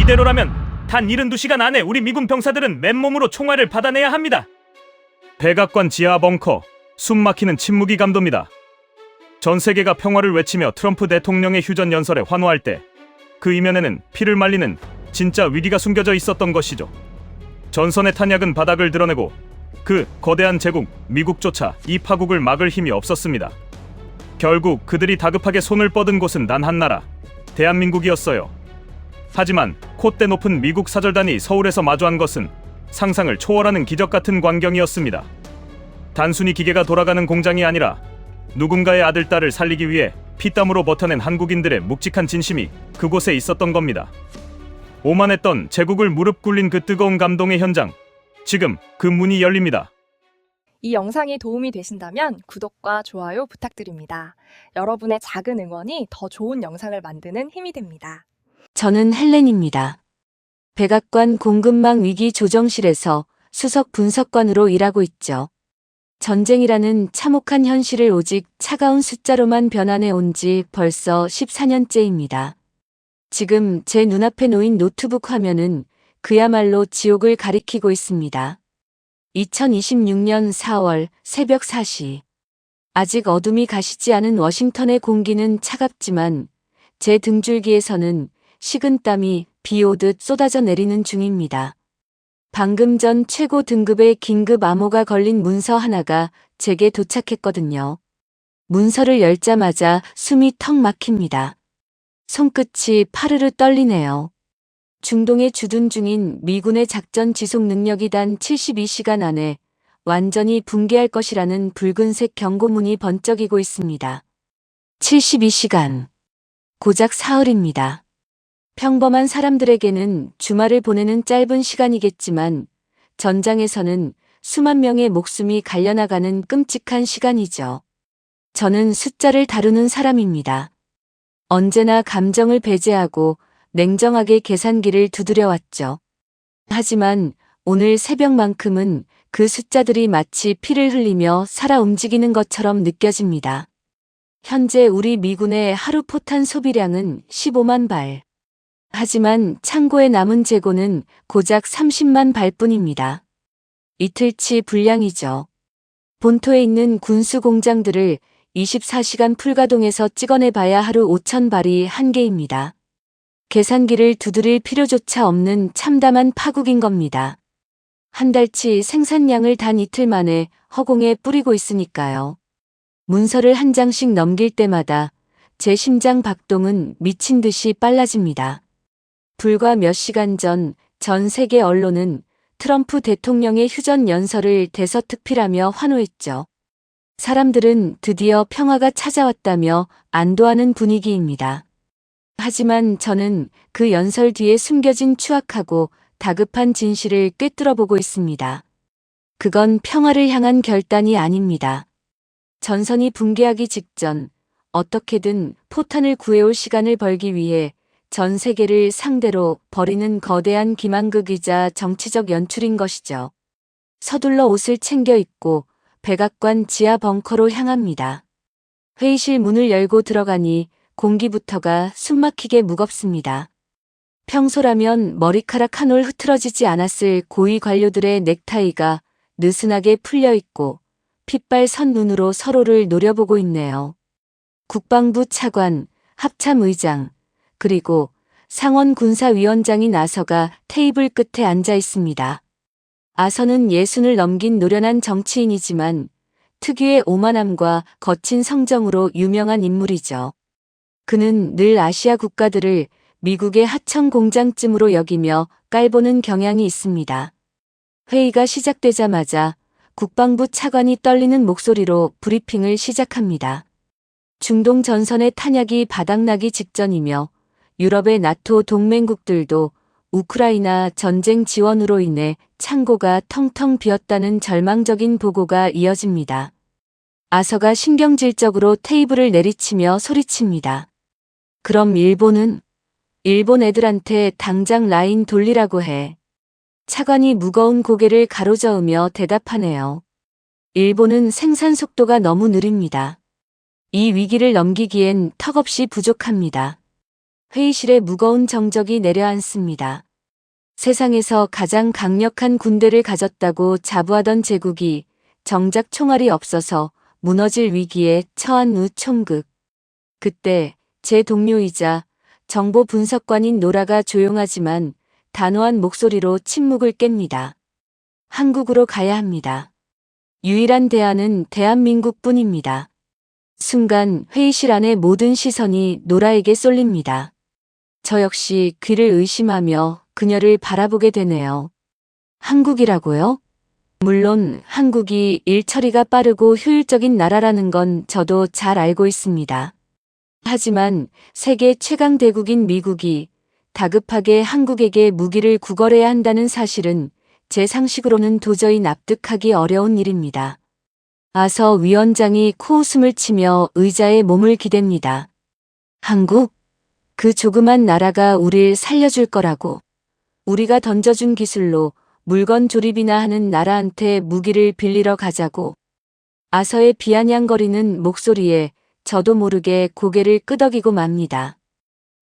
이대로라면 단 72시간 안에 우리 미군 병사들은 맨몸으로 총알을 받아내야 합니다. 백악관 지하 벙커, 숨막히는 침묵이 감돕니다. 전 세계가 평화를 외치며 트럼프 대통령의 휴전 연설에 환호할 때 그 이면에는 피를 말리는 진짜 위기가 숨겨져 있었던 것이죠. 전선의 탄약은 바닥을 드러내고 그 거대한 제국 미국조차 이 파국을 막을 힘이 없었습니다. 결국 그들이 다급하게 손을 뻗은 곳은 단 한 나라, 대한민국이었어요. 하지만 콧대 높은 미국 사절단이 서울에서 마주한 것은 상상을 초월하는 기적 같은 광경이었습니다. 단순히 기계가 돌아가는 공장이 아니라 누군가의 아들, 딸을 살리기 위해 피땀으로 버텨낸 한국인들의 묵직한 진심이 그곳에 있었던 겁니다. 오만했던 제국을 무릎 꿇린 그 뜨거운 감동의 현장, 지금 그 문이 열립니다. 이 영상이 도움이 되신다면 구독과 좋아요 부탁드립니다. 여러분의 작은 응원이 더 좋은 영상을 만드는 힘이 됩니다. 저는 헬렌입니다. 백악관 공급망 위기 조정실에서 수석 분석관으로 일하고 있죠. 전쟁이라는 참혹한 현실을 오직 차가운 숫자로만 변환해 온 지 벌써 14년째입니다. 지금 제 눈앞에 놓인 노트북 화면은 그야말로 지옥을 가리키고 있습니다. 2026년 4월 새벽 4시. 아직 어둠이 가시지 않은 워싱턴의 공기는 차갑지만 제 등줄기에서는 식은땀이 비 오듯 쏟아져 내리는 중입니다. 방금 전 최고 등급의 긴급 암호가 걸린 문서 하나가 제게 도착했거든요. 문서를 열자마자 숨이 턱 막힙니다. 손끝이 파르르 떨리네요. 중동에 주둔 중인 미군의 작전 지속 능력이 단 72시간 안에 완전히 붕괴할 것이라는 붉은색 경고문이 번쩍이고 있습니다. 72시간. 고작 사흘입니다. 평범한 사람들에게는 주말을 보내는 짧은 시간이겠지만 전장에서는 수만 명의 목숨이 갈려나가는 끔찍한 시간이죠. 저는 숫자를 다루는 사람입니다. 언제나 감정을 배제하고 냉정하게 계산기를 두드려왔죠. 하지만 오늘 새벽만큼은 그 숫자들이 마치 피를 흘리며 살아 움직이는 것처럼 느껴집니다. 현재 우리 미군의 하루 포탄 소비량은 15만 발. 하지만 창고에 남은 재고는 고작 30만 발뿐입니다. 이틀치 분량이죠. 본토에 있는 군수 공장들을 24시간 풀가동해서 찍어내봐야 하루 5천 발이 한계입니다. 계산기를 두드릴 필요조차 없는 참담한 파국인 겁니다. 한 달치 생산량을 단 이틀 만에 허공에 뿌리고 있으니까요. 문서를 한 장씩 넘길 때마다 제 심장 박동은 미친 듯이 빨라집니다. 불과 몇 시간 전 세계 언론은 트럼프 대통령의 휴전 연설을 대서특필하며 환호했죠. 사람들은 드디어 평화가 찾아왔다며 안도하는 분위기입니다. 하지만 저는 그 연설 뒤에 숨겨진 추악하고 다급한 진실을 꿰뚫어보고 있습니다. 그건 평화를 향한 결단이 아닙니다. 전선이 붕괴하기 직전 어떻게든 포탄을 구해올 시간을 벌기 위해 전 세계를 상대로 벌이는 거대한 기만극이자 정치적 연출인 것이죠. 서둘러 옷을 챙겨 입고 백악관 지하 벙커로 향합니다. 회의실 문을 열고 들어가니 공기부터가 숨막히게 무겁습니다. 평소라면 머리카락 한 올 흐트러지지 않았을 고위 관료들의 넥타이가 느슨하게 풀려 있고 핏발 선 눈으로 서로를 노려보고 있네요. 국방부 차관, 합참의장, 그리고 상원 군사위원장인 아서가 테이블 끝에 앉아 있습니다. 아서는 60을 넘긴 노련한 정치인이지만 특유의 오만함과 거친 성정으로 유명한 인물이죠. 그는 늘 아시아 국가들을 미국의 하청 공장쯤으로 여기며 깔보는 경향이 있습니다. 회의가 시작되자마자 국방부 차관이 떨리는 목소리로 브리핑을 시작합니다. 중동 전선의 탄약이 바닥나기 직전이며 유럽의 나토 동맹국들도 우크라이나 전쟁 지원으로 인해 창고가 텅텅 비었다는 절망적인 보고가 이어집니다. 아서가 신경질적으로 테이블을 내리치며 소리칩니다. 그럼 일본 애들한테 당장 라인 돌리라고 해. 차관이 무거운 고개를 가로저으며 대답하네요. 일본은 생산 속도가 너무 느립니다. 이 위기를 넘기기엔 턱없이 부족합니다. 회의실에 무거운 정적이 내려앉습니다. 세상에서 가장 강력한 군대를 가졌다고 자부하던 제국이 정작 총알이 없어서 무너질 위기에 처한 후 총극. 그때 제 동료이자 정보 분석관인 노라가 조용하지만 단호한 목소리로 침묵을 깹니다. 한국으로 가야 합니다. 유일한 대안은 대한민국뿐입니다. 순간 회의실 안의 모든 시선이 노라에게 쏠립니다. 저 역시 귀를 의심하며 그녀를 바라보게 되네요. 한국이라고요? 물론 한국이 일 처리가 빠르고 효율적인 나라라는 건 저도 잘 알고 있습니다. 하지만 세계 최강 대국인 미국이 다급하게 한국에게 무기를 구걸해야 한다는 사실은 제 상식으로는 도저히 납득하기 어려운 일입니다. 아서 위원장이 코웃음을 치며 의자에 몸을 기댑니다. 한국? 그 조그만 나라가 우릴 살려줄 거라고. 우리가 던져준 기술로 물건 조립이나 하는 나라한테 무기를 빌리러 가자고. 아서의 비아냥거리는 목소리에 저도 모르게 고개를 끄덕이고 맙니다.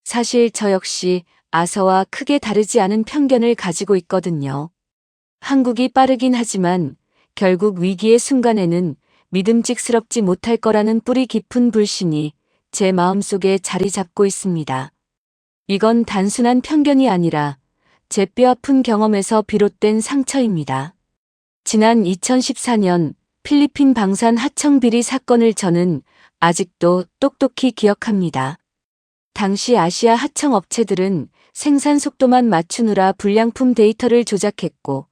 사실 저 역시 아서와 크게 다르지 않은 편견을 가지고 있거든요. 한국이 빠르긴 하지만 결국 위기의 순간에는 믿음직스럽지 못할 거라는 뿌리 깊은 불신이 제 마음속에 자리 잡고 있습니다. 이건 단순한 편견이 아니라 제 뼈아픈 경험에서 비롯된 상처입니다. 지난 2014년 필리핀 방산 하청 비리 사건을 저는 아직도 똑똑히 기억합니다. 당시 아시아 하청 업체들은 생산 속도만 맞추느라 불량품 데이터를 조작했고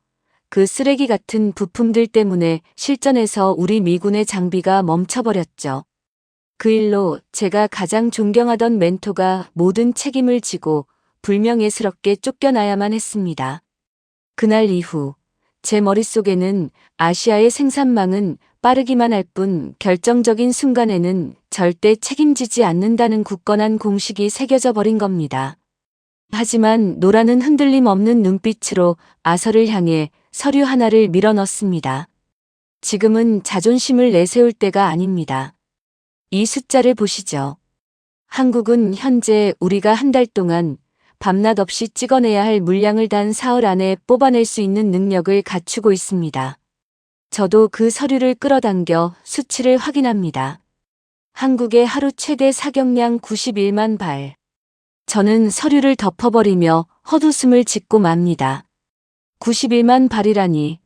그 쓰레기 같은 부품들 때문에 실전에서 우리 미군의 장비가 멈춰버렸죠. 그 일로 제가 가장 존경하던 멘토가 모든 책임을 지고 불명예스럽게 쫓겨나야만 했습니다. 그날 이후 제 머릿속에는 아시아의 생산망은 빠르기만 할 뿐 결정적인 순간에는 절대 책임지지 않는다는 굳건한 공식이 새겨져 버린 겁니다. 하지만 노라는 흔들림 없는 눈빛으로 아서를 향해 서류 하나를 밀어넣습니다. 지금은 자존심을 내세울 때가 아닙니다. 이 숫자를 보시죠. 한국은 현재 우리가 한 달 동안 밤낮 없이 찍어내야 할 물량을 단 사흘 안에 뽑아낼 수 있는 능력을 갖추고 있습니다. 저도 그 서류를 끌어당겨 수치를 확인합니다. 한국의 하루 최대 사격량 91만 발. 저는 서류를 덮어버리며 헛웃음을 짓고 맙니다. 91만 발이라니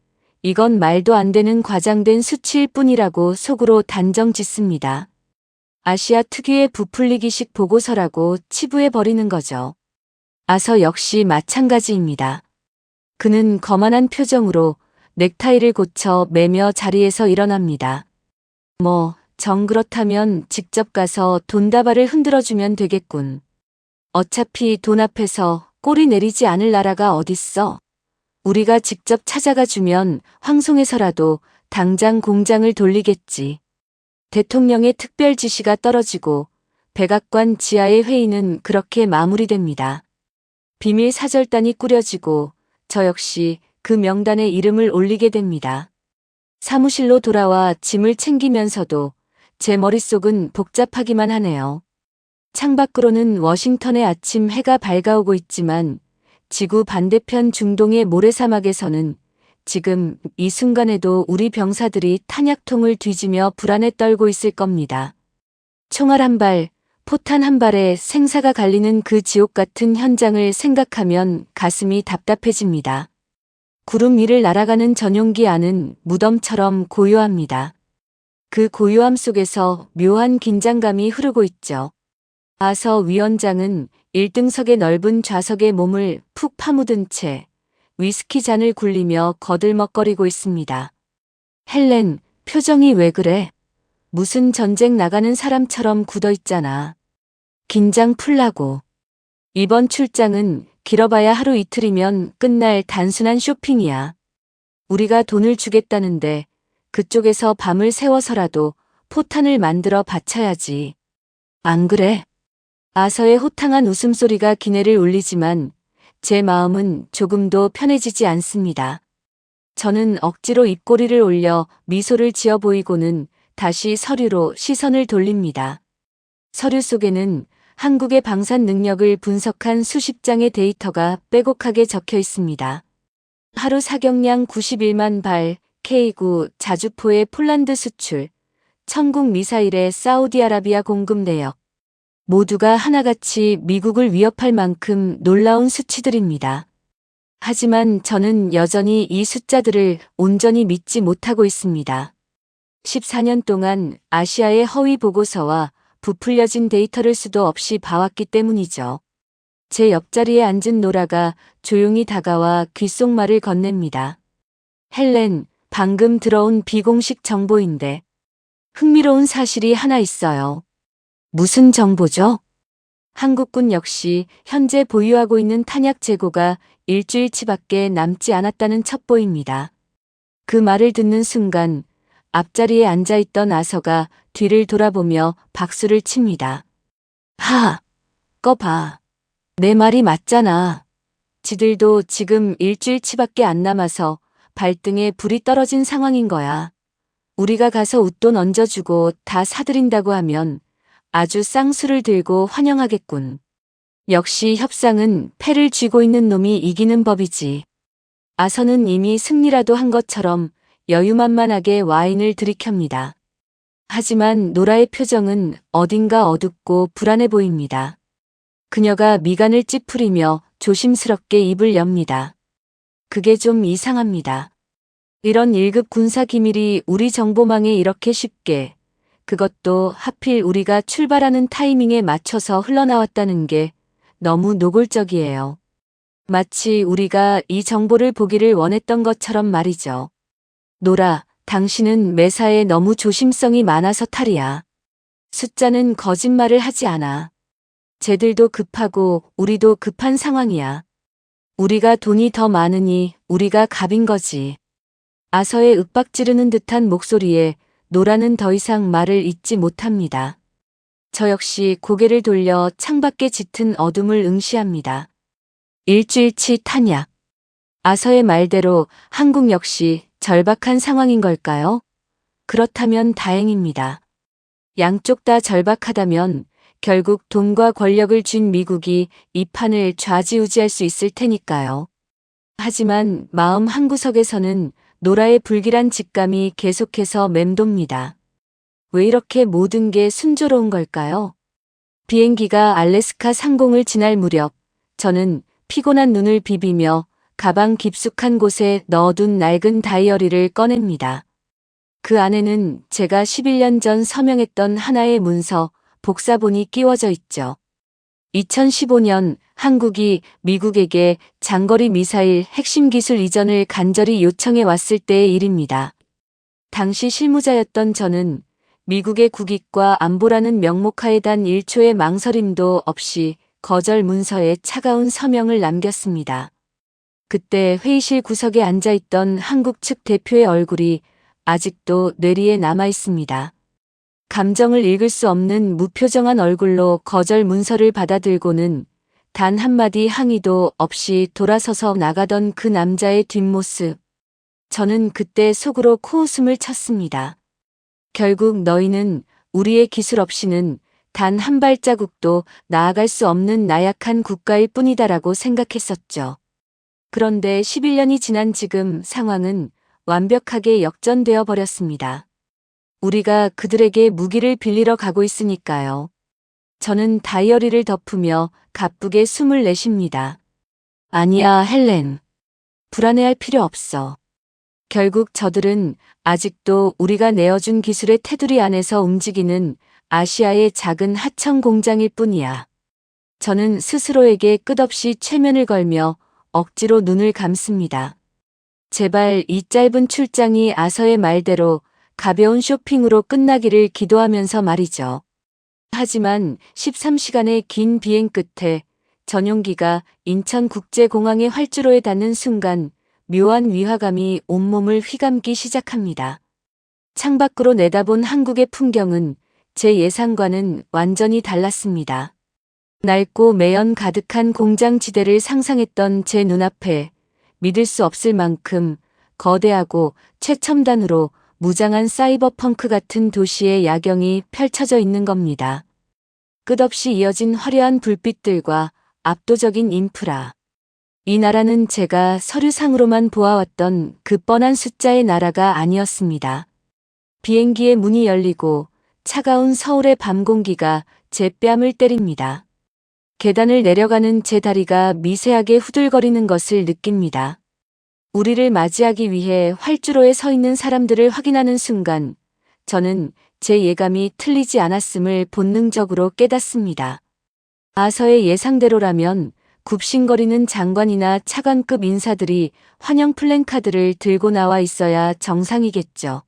이건 말도 안 되는 과장된 수치일 뿐이라고 속으로 단정 짓습니다. 아시아 특유의 부풀리기식 보고서라고 치부해버리는 거죠. 아서 역시 마찬가지입니다. 그는 거만한 표정으로 넥타이를 고쳐 매며 자리에서 일어납니다. 정 그렇다면 직접 가서 돈다발을 흔들어주면 되겠군. 어차피 돈 앞에서 꼬리 내리지 않을 나라가 어딨어. 우리가 직접 찾아가 주면 황송해서라도 당장 공장을 돌리겠지. 대통령의 특별 지시가 떨어지고 백악관 지하의 회의는 그렇게 마무리됩니다. 비밀 사절단이 꾸려지고 저 역시 그 명단에 이름을 올리게 됩니다. 사무실로 돌아와 짐을 챙기면서도 제 머릿속은 복잡하기만 하네요. 창밖으로는 워싱턴의 아침 해가 밝아오고 있지만 지구 반대편 중동의 모래사막에서는 지금 이 순간에도 우리 병사들이 탄약통을 뒤지며 불안에 떨고 있을 겁니다. 총알 한 발, 포탄 한 발에 생사가 갈리는 그 지옥 같은 현장을 생각하면 가슴이 답답해집니다. 구름 위를 날아가는 전용기 안은 무덤처럼 고요합니다. 그 고요함 속에서 묘한 긴장감이 흐르고 있죠. 아서 위원장은 1등석의 넓은 좌석에 몸을 푹 파묻은 채 위스키 잔을 굴리며 거들먹거리고 있습니다. 헬렌, 표정이 왜 그래? 무슨 전쟁 나가는 사람처럼 굳어있잖아. 긴장 풀라고. 이번 출장은 길어봐야 하루 이틀이면 끝날 단순한 쇼핑이야. 우리가 돈을 주겠다는데 그쪽에서 밤을 새워서라도 포탄을 만들어 바쳐야지. 안 그래? 아서의 호탕한 웃음소리가 기내를 울리지만 제 마음은 조금도 편해지지 않습니다. 저는 억지로 입꼬리를 올려 미소를 지어 보이고는 다시 서류로 시선을 돌립니다. 서류 속에는 한국의 방산 능력을 분석한 수십 장의 데이터가 빼곡하게 적혀 있습니다. 하루 사격량 91만 발, K9 자주포의 폴란드 수출, 천국 미사일의 사우디아라비아 공급 내역. 모두가 하나같이 미국을 위협할 만큼 놀라운 수치들입니다. 하지만 저는 여전히 이 숫자들을 온전히 믿지 못하고 있습니다. 14년 동안 아시아의 허위 보고서와 부풀려진 데이터를 수도 없이 봐왔기 때문이죠. 제 옆자리에 앉은 노라가 조용히 다가와 귓속말을 건넵니다. 헬렌, 방금 들어온 비공식 정보인데 흥미로운 사실이 하나 있어요. 무슨 정보죠? 한국군 역시 현재 보유하고 있는 탄약 재고가 일주일치밖에 남지 않았다는 첩보입니다. 그 말을 듣는 순간 앞자리에 앉아있던 아서가 뒤를 돌아보며 박수를 칩니다. 하, 꺼 봐. 내 말이 맞잖아. 지들도 지금 일주일치밖에 안 남아서 발등에 불이 떨어진 상황인 거야. 우리가 가서 웃돈 얹어주고 다 사들인다고 하면 아주 쌍수를 들고 환영하겠군. 역시 협상은 패를 쥐고 있는 놈이 이기는 법이지. 아서는 이미 승리라도 한 것처럼 여유만만하게 와인을 들이켭니다. 하지만 노라의 표정은 어딘가 어둡고 불안해 보입니다. 그녀가 미간을 찌푸리며 조심스럽게 입을 엽니다. 그게 좀 이상합니다. 이런 1급 군사 기밀이 우리 정보망에 이렇게 쉽게, 그것도 하필 우리가 출발하는 타이밍에 맞춰서 흘러나왔다는 게 너무 노골적이에요. 마치 우리가 이 정보를 보기를 원했던 것처럼 말이죠. 노라, 당신은 매사에 너무 조심성이 많아서 탈이야. 숫자는 거짓말을 하지 않아. 쟤들도 급하고 우리도 급한 상황이야. 우리가 돈이 더 많으니 우리가 갑인 거지. 아서의 윽박지르는 듯한 목소리에 노라는 더 이상 말을 잇지 못합니다. 저 역시 고개를 돌려 창밖에 짙은 어둠을 응시합니다. 일주일치 탄약. 아서의 말대로 한국 역시 절박한 상황인 걸까요? 그렇다면 다행입니다. 양쪽 다 절박하다면 결국 돈과 권력을 쥔 미국이 이 판을 좌지우지할 수 있을 테니까요. 하지만 마음 한구석에서는 노라의 불길한 직감이 계속해서 맴돕니다. 왜 이렇게 모든 게 순조로운 걸까요? 비행기가 알래스카 상공을 지날 무렵 저는 피곤한 눈을 비비며 가방 깊숙한 곳에 넣어둔 낡은 다이어리를 꺼냅니다. 그 안에는 제가 11년 전 서명했던 하나의 문서, 복사본이 끼워져 있죠. 2015년 한국이 미국에게 장거리 미사일 핵심 기술 이전을 간절히 요청해 왔을 때의 일입니다. 당시 실무자였던 저는 미국의 국익과 안보라는 명목하에 단 1초의 망설임도 없이 거절 문서에 차가운 서명을 남겼습니다. 그때 회의실 구석에 앉아있던 한국 측 대표의 얼굴이 아직도 뇌리에 남아 있습니다. 감정을 읽을 수 없는 무표정한 얼굴로 거절 문서를 받아들고는 단 한마디 항의도 없이 돌아서서 나가던 그 남자의 뒷모습. 저는 그때 속으로 코웃음을 쳤습니다. 결국 너희는 우리의 기술 없이는 단 한 발자국도 나아갈 수 없는 나약한 국가일 뿐이다라고 생각했었죠. 그런데 11년이 지난 지금 상황은 완벽하게 역전되어 버렸습니다. 우리가 그들에게 무기를 빌리러 가고 있으니까요. 저는 다이어리를 덮으며 가쁘게 숨을 내쉽니다. 아니야, 헬렌. 불안해할 필요 없어. 결국 저들은 아직도 우리가 내어준 기술의 테두리 안에서 움직이는 아시아의 작은 하청 공장일 뿐이야. 저는 스스로에게 끝없이 최면을 걸며 억지로 눈을 감습니다. 제발 이 짧은 출장이 아서의 말대로 가벼운 쇼핑으로 끝나기를 기도하면서 말이죠. 하지만 13시간의 긴 비행 끝에 전용기가 인천국제공항의 활주로에 닿는 순간 묘한 위화감이 온몸을 휘감기 시작합니다. 창밖으로 내다본 한국의 풍경은 제 예상과는 완전히 달랐습니다. 낡고 매연 가득한 공장지대를 상상했던 제 눈앞에 믿을 수 없을 만큼 거대하고 최첨단으로 무장한 사이버펑크 같은 도시의 야경이 펼쳐져 있는 겁니다. 끝없이 이어진 화려한 불빛들과 압도적인 인프라. 이 나라는 제가 서류상으로만 보아왔던 그 뻔한 숫자의 나라가 아니었습니다. 비행기의 문이 열리고 차가운 서울의 밤 공기가 제 뺨을 때립니다. 계단을 내려가는 제 다리가 미세하게 후들거리는 것을 느낍니다. 우리를 맞이하기 위해 활주로에 서 있는 사람들을 확인하는 순간 저는 제 예감이 틀리지 않았음을 본능적으로 깨닫습니다. 아서의 예상대로라면 굽신거리는 장관이나 차관급 인사들이 환영 플랜카드를 들고 나와 있어야 정상이겠죠.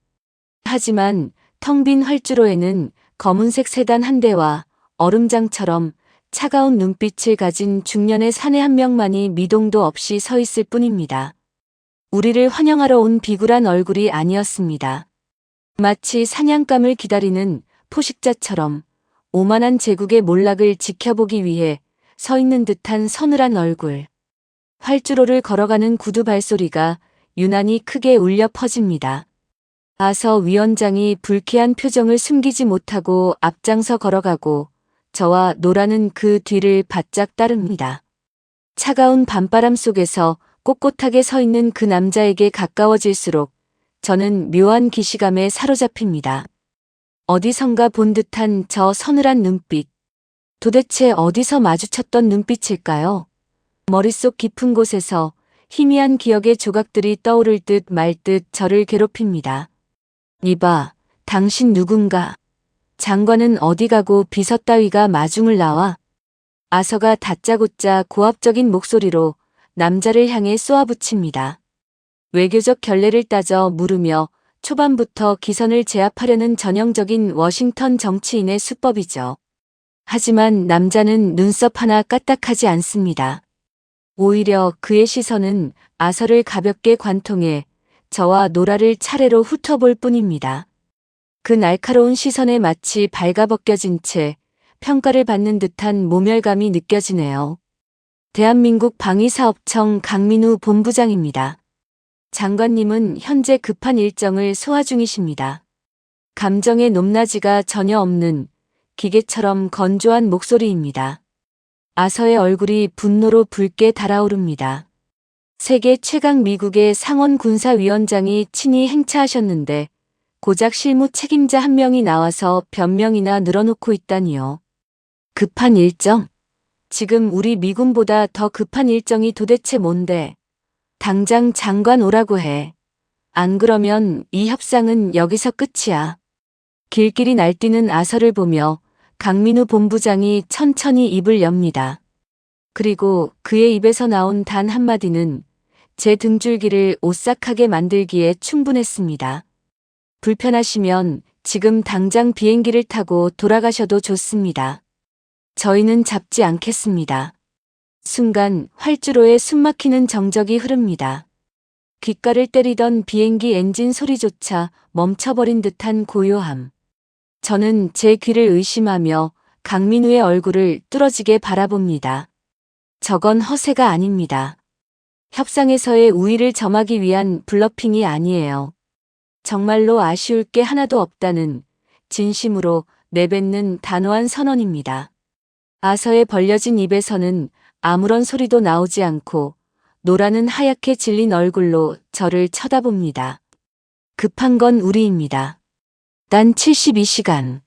하지만 텅 빈 활주로에는 검은색 세단 한 대와 얼음장처럼 차가운 눈빛을 가진 중년의 사내 한 명만이 미동도 없이 서 있을 뿐입니다. 우리를 환영하러 온 비굴한 얼굴이 아니었습니다. 마치 사냥감을 기다리는 포식자처럼 오만한 제국의 몰락을 지켜보기 위해 서 있는 듯한 서늘한 얼굴. 활주로를 걸어가는 구두 발소리가 유난히 크게 울려 퍼집니다. 아서 위원장이 불쾌한 표정을 숨기지 못하고 앞장서 걸어가고 저와 노라는 그 뒤를 바짝 따릅니다. 차가운 밤바람 속에서 꼿꼿하게 서 있는 그 남자에게 가까워질수록 저는 묘한 기시감에 사로잡힙니다. 어디선가 본 듯한 저 서늘한 눈빛. 도대체 어디서 마주쳤던 눈빛일까요? 머릿속 깊은 곳에서 희미한 기억의 조각들이 떠오를 듯 말 듯 저를 괴롭힙니다. 이봐, 당신 누군가? 장관은 어디 가고 비서 따위가 마중을 나와? 아서가 다짜고짜 고압적인 목소리로 남자를 향해 쏘아붙입니다. 외교적 결례를 따져 물으며 초반부터 기선을 제압하려는 전형적인 워싱턴 정치인의 수법이죠. 하지만 남자는 눈썹 하나 까딱하지 않습니다. 오히려 그의 시선은 아서를 가볍게 관통해 저와 노라를 차례로 훑어볼 뿐입니다. 그 날카로운 시선에 마치 발가벗겨진 채 평가를 받는 듯한 모멸감이 느껴지네요. 대한민국 방위사업청 강민우 본부장입니다. 장관님은 현재 급한 일정을 소화 중이십니다. 감정의 높낮이가 전혀 없는 기계처럼 건조한 목소리입니다. 아서의 얼굴이 분노로 붉게 달아오릅니다. 세계 최강 미국의 상원 군사위원장이 친히 행차하셨는데 고작 실무 책임자 한 명이 나와서 변명이나 늘어놓고 있다니요. 급한 일정? 지금 우리 미군보다 더 급한 일정이 도대체 뭔데? 당장 장관 오라고 해. 안 그러면 이 협상은 여기서 끝이야. 길길이 날뛰는 아서를 보며 강민우 본부장이 천천히 입을 엽니다. 그리고 그의 입에서 나온 단 한마디는 제 등줄기를 오싹하게 만들기에 충분했습니다. 불편하시면 지금 당장 비행기를 타고 돌아가셔도 좋습니다. 저희는 잡지 않겠습니다. 순간 활주로에 숨막히는 정적이 흐릅니다. 귓가를 때리던 비행기 엔진 소리조차 멈춰버린 듯한 고요함. 저는 제 귀를 의심하며 강민우의 얼굴을 뚫어지게 바라봅니다. 저건 허세가 아닙니다. 협상에서의 우위를 점하기 위한 블러핑이 아니에요. 정말로 아쉬울 게 하나도 없다는 진심으로 내뱉는 단호한 선언입니다. 아서의 벌려진 입에서는 아무런 소리도 나오지 않고 노라는 하얗게 질린 얼굴로 저를 쳐다봅니다. 급한 건 우리입니다. 단 72시간.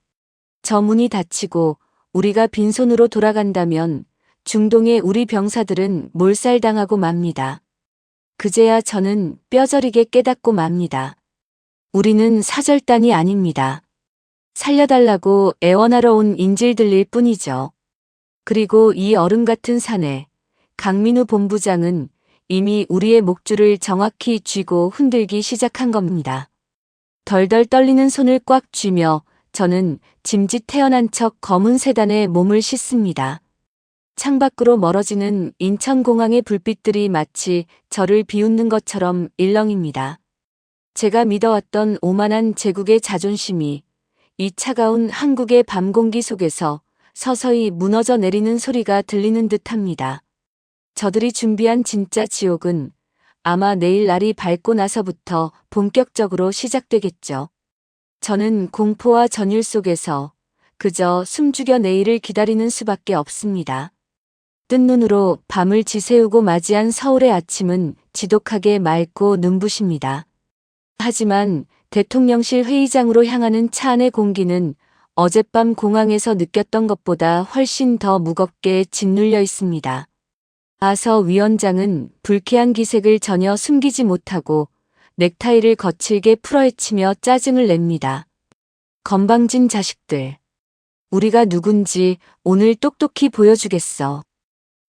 저 문이 닫히고 우리가 빈손으로 돌아간다면 중동의 우리 병사들은 몰살당하고 맙니다. 그제야 저는 뼈저리게 깨닫고 맙니다. 우리는 사절단이 아닙니다. 살려달라고 애원하러 온 인질들일 뿐이죠. 그리고 이 얼음 같은 산에 강민우 본부장은 이미 우리의 목줄을 정확히 쥐고 흔들기 시작한 겁니다. 덜덜 떨리는 손을 꽉 쥐며 저는 짐짓 태어난 척 검은 세단에 몸을 씻습니다. 창밖으로 멀어지는 인천공항의 불빛들이 마치 저를 비웃는 것처럼 일렁입니다. 제가 믿어왔던 오만한 제국의 자존심이 이 차가운 한국의 밤 공기 속에서 서서히 무너져 내리는 소리가 들리는 듯합니다. 저들이 준비한 진짜 지옥은 아마 내일 날이 밝고 나서부터 본격적으로 시작되겠죠. 저는 공포와 전율 속에서 그저 숨죽여 내일을 기다리는 수밖에 없습니다. 뜬 눈으로 밤을 지새우고 맞이한 서울의 아침은 지독하게 맑고 눈부십니다. 하지만 대통령실 회의장으로 향하는 차 안의 공기는 어젯밤 공항에서 느꼈던 것보다 훨씬 더 무겁게 짓눌려 있습니다. 아서 위원장은 불쾌한 기색을 전혀 숨기지 못하고 넥타이를 거칠게 풀어헤치며 짜증을 냅니다. 건방진 자식들. 우리가 누군지 오늘 똑똑히 보여주겠어.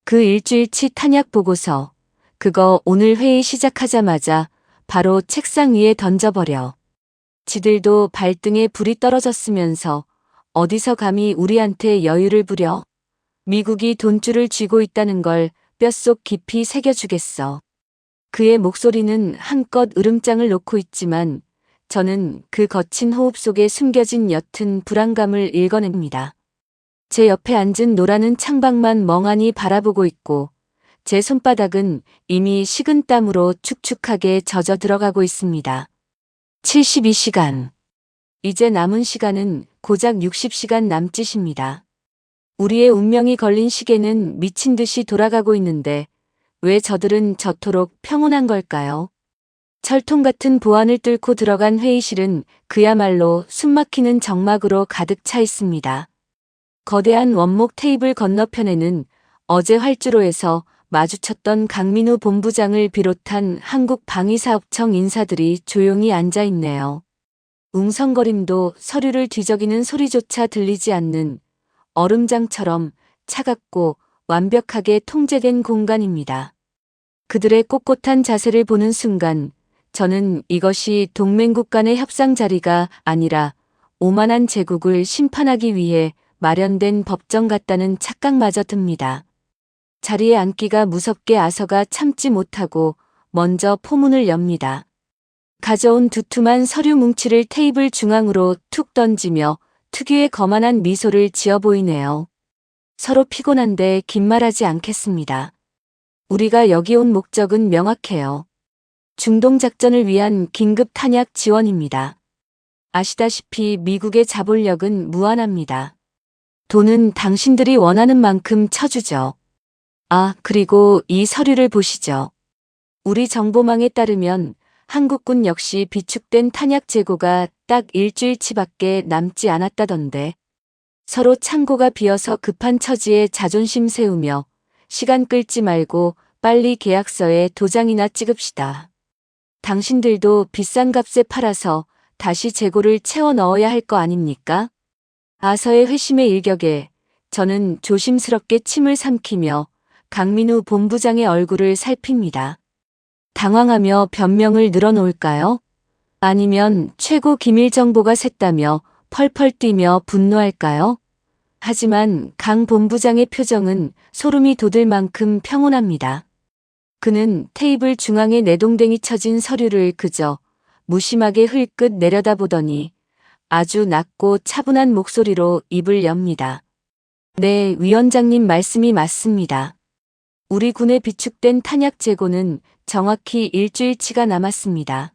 그 일주일치 탄약 보고서, 그거 오늘 회의 시작하자마자 바로 책상 위에 던져버려. 지들도 발등에 불이 떨어졌으면서 어디서 감히 우리한테 여유를 부려? 미국이 돈줄을 쥐고 있다는 걸 뼛속 깊이 새겨주겠어. 그의 목소리는 한껏 으름장을 놓고 있지만 저는 그 거친 호흡 속에 숨겨진 옅은 불안감을 읽어냅니다. 제 옆에 앉은 노라는 창밖만 멍하니 바라보고 있고 제 손바닥은 이미 식은 땀으로 축축하게 젖어 들어가고 있습니다. 72시간. 이제 남은 시간은 고작 60시간 남짓입니다. 우리의 운명이 걸린 시계는 미친 듯이 돌아가고 있는데 왜 저들은 저토록 평온한 걸까요? 철통 같은 보안을 뚫고 들어간 회의실은 그야말로 숨막히는 정막으로 가득 차 있습니다. 거대한 원목 테이블 건너편에는 어제 활주로에서 마주쳤던 강민우 본부장을 비롯한 한국방위사업청 인사들이 조용히 앉아 있네요. 웅성거림도 서류를 뒤적이는 소리조차 들리지 않는 얼음장처럼 차갑고 완벽하게 통제된 공간입니다. 그들의 꼿꼿한 자세를 보는 순간 저는 이것이 동맹국 간의 협상 자리가 아니라 오만한 제국을 심판하기 위해 마련된 법정 같다는 착각마저 듭니다. 자리에 앉기가 무섭게 아서가 참지 못하고 먼저 포문을 엽니다. 가져온 두툼한 서류 뭉치를 테이블 중앙으로 툭 던지며 특유의 거만한 미소를 지어 보이네요. 서로 피곤한데 긴 말하지 않겠습니다. 우리가 여기 온 목적은 명확해요. 중동작전을 위한 긴급 탄약 지원입니다. 아시다시피 미국의 자본력은 무한합니다. 돈은 당신들이 원하는 만큼 쳐주죠. 아, 그리고 이 서류를 보시죠. 우리 정보망에 따르면 한국군 역시 비축된 탄약 재고가 딱 일주일치밖에 남지 않았다던데. 서로 창고가 비어서 급한 처지에 자존심 세우며 시간 끌지 말고 빨리 계약서에 도장이나 찍읍시다. 당신들도 비싼 값에 팔아서 다시 재고를 채워 넣어야 할 거 아닙니까? 아서의 회심의 일격에 저는 조심스럽게 침을 삼키며 강민우 본부장의 얼굴을 살핍니다. 당황하며 변명을 늘어놓을까요? 아니면 최고 기밀 정보가 샜다며 펄펄 뛰며 분노할까요? 하지만 강 본부장의 표정은 소름이 돋을 만큼 평온합니다. 그는 테이블 중앙에 내동댕이 쳐진 서류를 그저 무심하게 흘끗 내려다보더니 아주 낮고 차분한 목소리로 입을 엽니다. 네, 위원장님 말씀이 맞습니다. 우리 군에 비축된 탄약 재고는 정확히 일주일치가 남았습니다.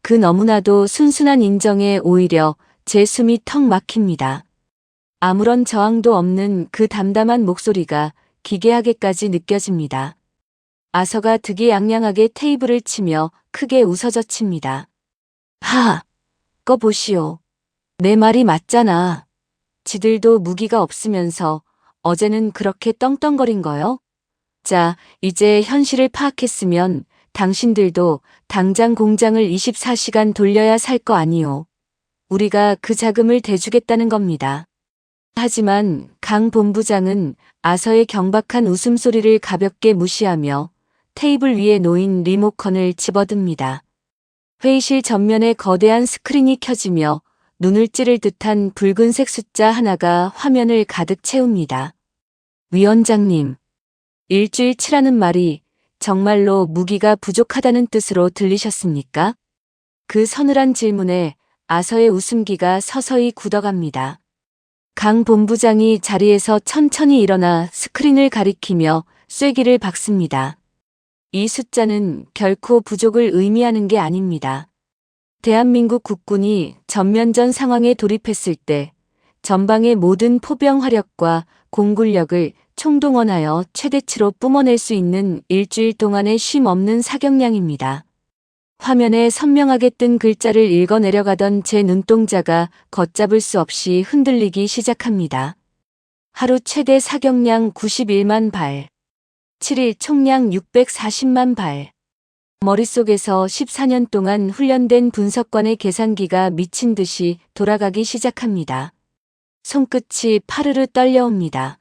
그 너무나도 순순한 인정에 오히려 제 숨이 턱 막힙니다. 아무런 저항도 없는 그 담담한 목소리가 기괴하게까지 느껴집니다. 아서가 득이양양하게 테이블을 치며 크게 웃어젖힙니다. 하! 꺼 보시오. 내 말이 맞잖아. 지들도 무기가 없으면서 어제는 그렇게 떵떵거린 거요? 자, 이제 현실을 파악했으면 당신들도 당장 공장을 24시간 돌려야 살 거 아니오. 우리가 그 자금을 대주겠다는 겁니다. 하지만 강 본부장은 아서의 경박한 웃음소리를 가볍게 무시하며 테이블 위에 놓인 리모컨을 집어듭니다. 회의실 전면에 거대한 스크린이 켜지며 눈을 찌를 듯한 붉은색 숫자 하나가 화면을 가득 채웁니다. 위원장님, 일주일치라는 말이 정말로 무기가 부족하다는 뜻으로 들리셨습니까? 그 서늘한 질문에 아서의 웃음기가 서서히 굳어갑니다. 강 본부장이 자리에서 천천히 일어나 스크린을 가리키며 쐐기를 박습니다. 이 숫자는 결코 부족을 의미하는 게 아닙니다. 대한민국 국군이 전면전 상황에 돌입했을 때 전방의 모든 포병 화력과 공군력을 총동원하여 최대치로 뿜어낼 수 있는 일주일 동안의 쉼 없는 사격량입니다. 화면에 선명하게 뜬 글자를 읽어 내려가던 제 눈동자가 걷잡을 수 없이 흔들리기 시작합니다. 하루 최대 사격량 91만 발. 7일 총량 640만 발. 머릿속에서 14년 동안 훈련된 분석관의 계산기가 미친 듯이 돌아가기 시작합니다. 손끝이 파르르 떨려옵니다.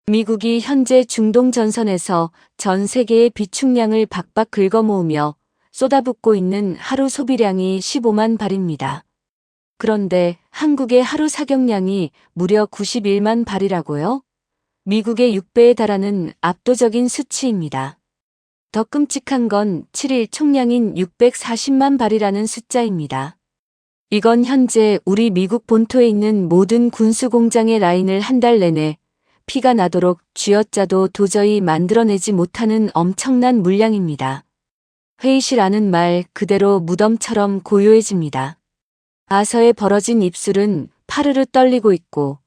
미국이 현재 중동 전선에서 전 세계의 비축량을 박박 긁어모으며 쏟아붓고 있는 하루 소비량이 15만 발입니다. 그런데 한국의 하루 사격량이 무려 91만 발이라고요? 미국의 6배에 달하는 압도적인 수치입니다. 더 끔찍한 건 7일 총량인 640만 발이라는 숫자입니다. 이건 현재 우리 미국 본토에 있는 모든 군수 공장의 라인을 한 달 내내 피가 나도록 쥐어짜도 도저히 만들어내지 못하는 엄청난 물량입니다. 회의실 안은 말 그대로 무덤처럼 고요해집니다. 아서의 벌어진 입술은 파르르 떨리고 있고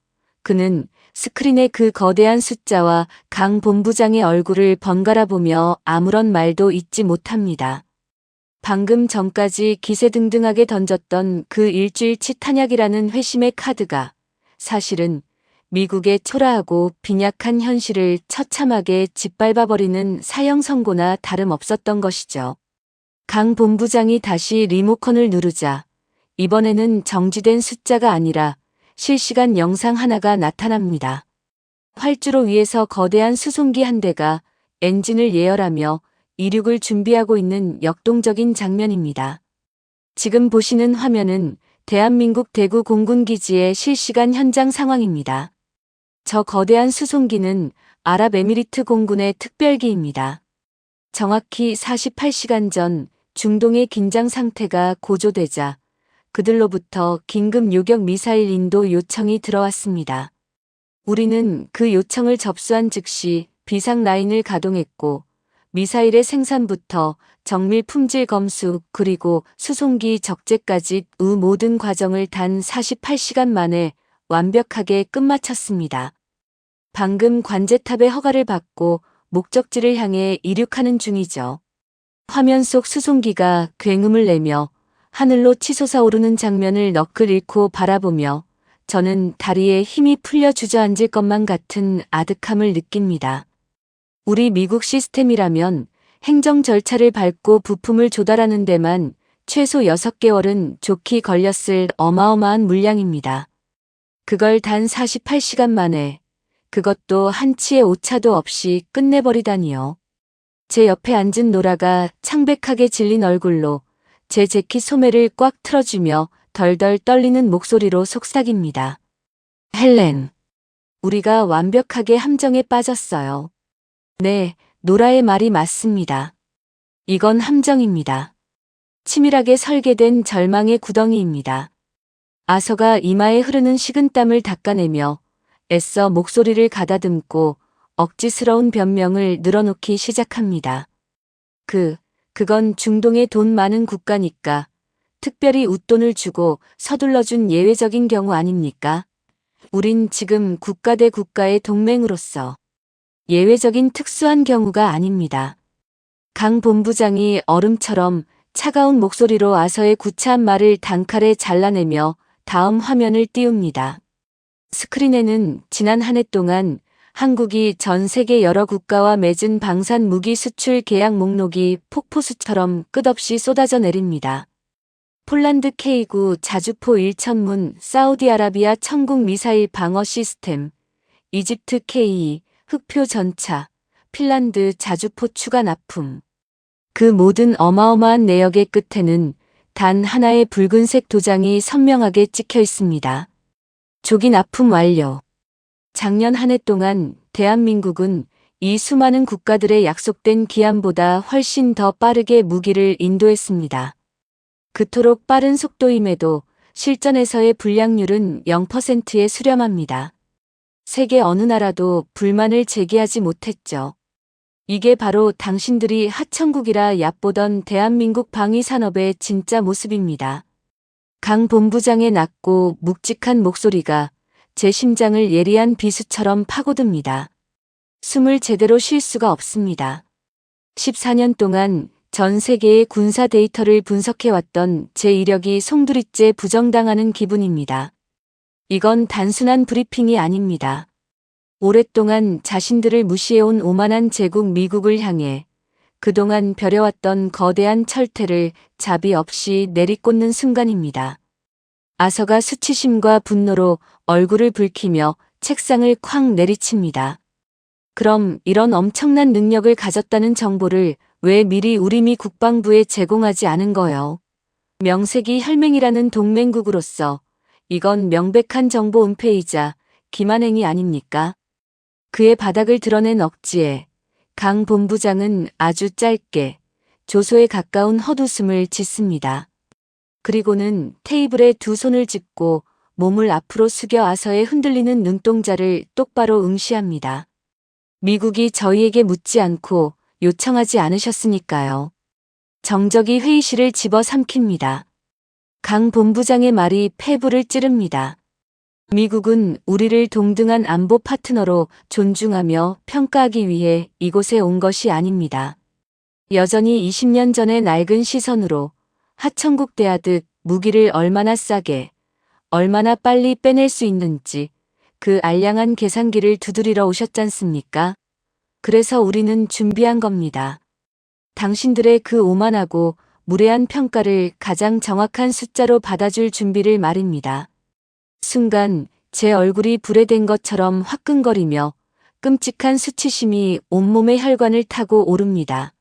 그는 스크린의 그 거대한 숫자와 강 본부장의 얼굴을 번갈아 보며 아무런 말도 잇지 못합니다. 방금 전까지 기세등등하게 던졌던 그 일주일치 탄약이라는 회심의 카드가 사실은 미국의 초라하고 빈약한 현실을 처참하게 짓밟아버리는 사형 선고나 다름없었던 것이죠. 강 본부장이 다시 리모컨을 누르자 이번에는 정지된 숫자가 아니라 실시간 영상 하나가 나타납니다. 활주로 위에서 거대한 수송기 한 대가 엔진을 예열하며 이륙을 준비하고 있는 역동적인 장면입니다. 지금 보시는 화면은 대한민국 대구 공군기지의 실시간 현장 상황입니다. 저 거대한 수송기는 아랍에미리트 공군의 특별기입니다. 정확히 48시간 전 중동의 긴장 상태가 고조되자 그들로부터 긴급 요격 미사일 인도 요청이 들어왔습니다. 우리는 그 요청을 접수한 즉시 비상 라인을 가동했고 미사일의 생산부터 정밀 품질 검수 그리고 수송기 적재까지 모든 과정을 단 48시간 만에 완벽하게 끝마쳤습니다. 방금 관제탑의 허가를 받고 목적지를 향해 이륙하는 중이죠. 화면 속 수송기가 굉음을 내며 하늘로 치솟아 오르는 장면을 너클 잃고 바라보며 저는 다리에 힘이 풀려 주저앉을 것만 같은 아득함을 느낍니다. 우리 미국 시스템이라면 행정 절차를 밟고 부품을 조달하는 데만 최소 6개월은 좋게 걸렸을 어마어마한 물량입니다. 그걸 단 48시간 만에 그것도 한치의 오차도 없이 끝내버리다니요. 제 옆에 앉은 노라가 창백하게 질린 얼굴로 제 재킷 소매를 꽉 틀어주며 덜덜 떨리는 목소리로 속삭입니다. 헬렌, 우리가 완벽하게 함정에 빠졌어요. 네, 노라의 말이 맞습니다. 이건 함정입니다. 치밀하게 설계된 절망의 구덩이입니다. 아서가 이마에 흐르는 식은땀을 닦아내며 애써 목소리를 가다듬고 억지스러운 변명을 늘어놓기 시작합니다. 그건 중동에 돈 많은 국가니까 특별히 웃돈을 주고 서둘러준 예외적인 경우 아닙니까? 우린 지금 국가 대 국가의 동맹으로서 예외적인 특수한 경우가 아닙니다. 강 본부장이 얼음처럼 차가운 목소리로 아서의 구차한 말을 단칼에 잘라내며 다음 화면을 띄웁니다. 스크린에는 지난 한 해 동안 한국이 전 세계 여러 국가와 맺은 방산 무기 수출 계약 목록이 폭포수처럼 끝없이 쏟아져 내립니다. 폴란드 K9 자주포 1천문, 사우디아라비아 천국 미사일 방어 시스템, 이집트 K2 흑표 전차, 핀란드 자주포 추가 납품. 그 모든 어마어마한 내역의 끝에는 단 하나의 붉은색 도장이 선명하게 찍혀 있습니다. 조기 납품 완료. 작년 한 해 동안 대한민국은 이 수많은 국가들의 약속된 기한보다 훨씬 더 빠르게 무기를 인도했습니다. 그토록 빠른 속도임에도 실전에서의 불량률은 0%에 수렴합니다. 세계 어느 나라도 불만을 제기하지 못했죠. 이게 바로 당신들이 하천국이라 얕보던 대한민국 방위산업의 진짜 모습입니다. 강 본부장의 낮고 묵직한 목소리가 제 심장을 예리한 비수처럼 파고듭니다. 숨을 제대로 쉴 수가 없습니다. 14년 동안 전 세계의 군사 데이터를 분석해왔던 제 이력이 송두리째 부정당하는 기분입니다. 이건 단순한 브리핑이 아닙니다. 오랫동안 자신들을 무시해온 오만한 제국 미국을 향해 그동안 벼려왔던 거대한 철퇴를 자비 없이 내리꽂는 순간입니다. 아서가 수치심과 분노로 얼굴을 붉히며 책상을 쾅 내리칩니다. 그럼 이런 엄청난 능력을 가졌다는 정보를 왜 미리 우리 미 국방부에 제공하지 않은 거요? 명색이 혈맹이라는 동맹국으로서 이건 명백한 정보 은폐이자 기만행위 아닙니까? 그의 바닥을 드러낸 억지에 강 본부장은 아주 짧게 조소에 가까운 헛웃음을 짓습니다. 그리고는 테이블에 두 손을 짚고 몸을 앞으로 숙여 아서의 흔들리는 눈동자를 똑바로 응시합니다. 미국이 저희에게 묻지 않고 요청하지 않으셨으니까요. 정적이 회의실을 집어삼킵니다. 강 본부장의 말이 폐부를 찌릅니다. 미국은 우리를 동등한 안보 파트너로 존중하며 평가하기 위해 이곳에 온 것이 아닙니다. 여전히 20년 전의 낡은 시선으로 하천국 대하듯 무기를 얼마나 싸게, 얼마나 빨리 빼낼 수 있는지 그 알량한 계산기를 두드리러 오셨잖습니까? 그래서 우리는 준비한 겁니다. 당신들의 그 오만하고 무례한 평가를 가장 정확한 숫자로 받아줄 준비를 말입니다. 순간 제 얼굴이 불에 댄 것처럼 화끈거리며 끔찍한 수치심이 온몸의 혈관을 타고 오릅니다.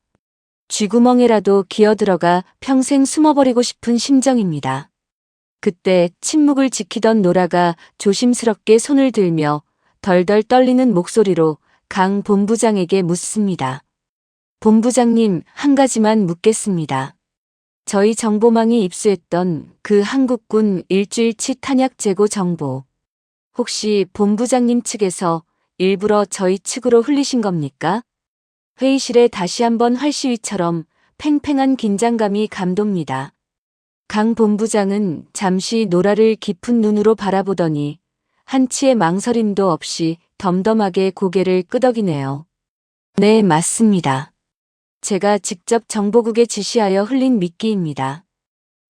쥐구멍에라도 기어들어가 평생 숨어버리고 싶은 심정입니다. 그때 침묵을 지키던 노라가 조심스럽게 손을 들며 덜덜 떨리는 목소리로 강 본부장에게 묻습니다. 본부장님, 한 가지만 묻겠습니다. 저희 정보망이 입수했던 그 한국군 일주일치 탄약 재고 정보, 혹시 본부장님 측에서 일부러 저희 측으로 흘리신 겁니까? 회의실에 다시 한번 활시위처럼 팽팽한 긴장감이 감돕니다. 강 본부장은 잠시 노라를 깊은 눈으로 바라보더니 한치의 망설임도 없이 덤덤하게 고개를 끄덕이네요. 네, 맞습니다. 제가 직접 정보국에 지시하여 흘린 미끼입니다.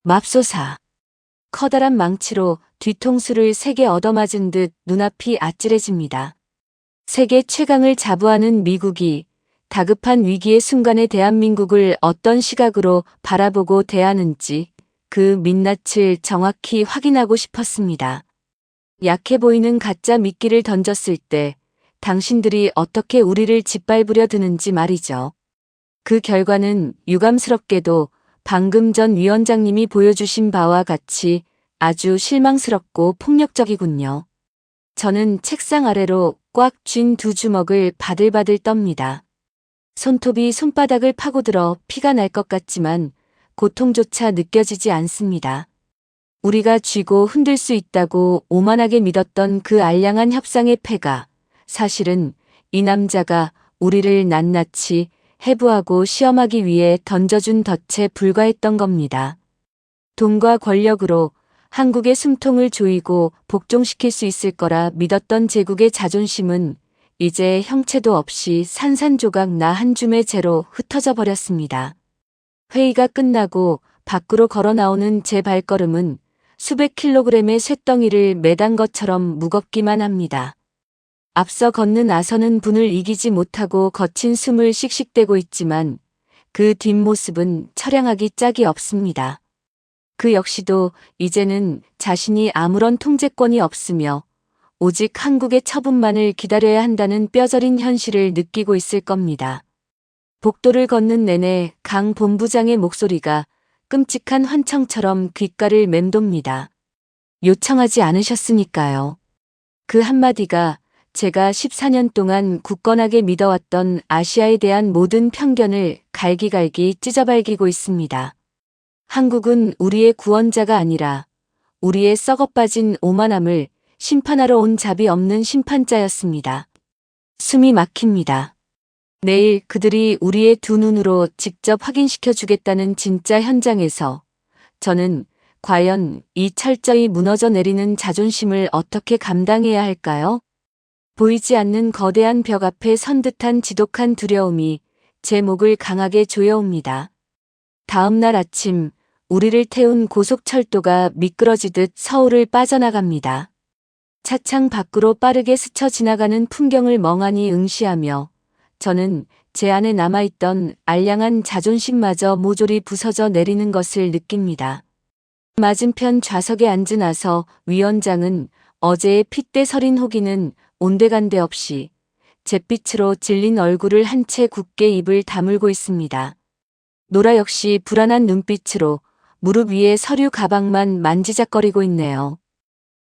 맙소사. 커다란 망치로 뒤통수를 세게 얻어맞은 듯 눈앞이 아찔해집니다. 세계 최강을 자부하는 미국이 다급한 위기의 순간에 대한민국을 어떤 시각으로 바라보고 대하는지 그 민낯을 정확히 확인하고 싶었습니다. 약해 보이는 가짜 미끼를 던졌을 때 당신들이 어떻게 우리를 짓밟으려 드는지 말이죠. 그 결과는 유감스럽게도 방금 전 위원장님이 보여주신 바와 같이 아주 실망스럽고 폭력적이군요. 저는 책상 아래로 꽉 쥔 두 주먹을 바들바들 떱니다. 손톱이 손바닥을 파고들어 피가 날 것 같지만 고통조차 느껴지지 않습니다. 우리가 쥐고 흔들 수 있다고 오만하게 믿었던 그 알량한 협상의 패가 사실은 이 남자가 우리를 낱낱이 해부하고 시험하기 위해 던져준 덫에 불과했던 겁니다. 돈과 권력으로 한국의 숨통을 조이고 복종시킬 수 있을 거라 믿었던 제국의 자존심은 이제 형체도 없이 산산조각 나 한 줌의 재로 흩어져 버렸습니다. 회의가 끝나고 밖으로 걸어 나오는 제 발걸음은 수백 킬로그램의 쇳덩이를 매단 것처럼 무겁기만 합니다. 앞서 걷는 아서는 분을 이기지 못하고 거친 숨을 씩씩대고 있지만 그 뒷모습은 처량하기 짝이 없습니다. 그 역시도 이제는 자신이 아무런 통제권이 없으며 오직 한국의 처분만을 기다려야 한다는 뼈저린 현실을 느끼고 있을 겁니다. 복도를 걷는 내내 강 본부장의 목소리가 끔찍한 환청처럼 귓가를 맴돕니다. 요청하지 않으셨으니까요. 그 한마디가 제가 14년 동안 굳건하게 믿어왔던 아시아에 대한 모든 편견을 갈기갈기 찢어발기고 있습니다. 한국은 우리의 구원자가 아니라 우리의 썩어빠진 오만함을 심판하러 온 자비 없는 심판자였습니다. 숨이 막힙니다. 내일 그들이 우리의 두 눈으로 직접 확인시켜 주겠다는 진짜 현장에서 저는 과연 이 철저히 무너져 내리는 자존심을 어떻게 감당해야 할까요? 보이지 않는 거대한 벽 앞에 선 듯한 지독한 두려움이 제 목을 강하게 조여옵니다. 다음 날 아침, 우리를 태운 고속철도가 미끄러지듯 서울을 빠져나갑니다. 차창 밖으로 빠르게 스쳐 지나가는 풍경을 멍하니 응시하며 저는 제 안에 남아있던 알량한 자존심마저 모조리 부서져 내리는 것을 느낍니다. 맞은편 좌석에 앉은 아서 위원장은 어제의 핏대 서린 호기는 온데간데 없이 잿빛으로 질린 얼굴을 한 채 굳게 입을 다물고 있습니다. 노라 역시 불안한 눈빛으로 무릎 위에 서류 가방만 만지작거리고 있네요.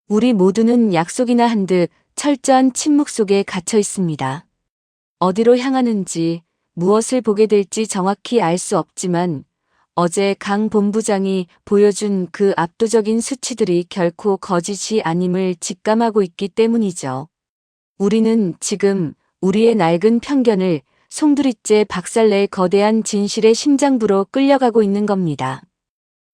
우리 모두는 약속이나 한 듯 철저한 침묵 속에 갇혀 있습니다. 어디로 향하는지 무엇을 보게 될지 정확히 알 수 없지만 어제 강 본부장이 보여준 그 압도적인 수치들이 결코 거짓이 아님을 직감하고 있기 때문이죠. 우리는 지금 우리의 낡은 편견을 송두리째 박살낼 거대한 진실의 심장부로 끌려가고 있는 겁니다.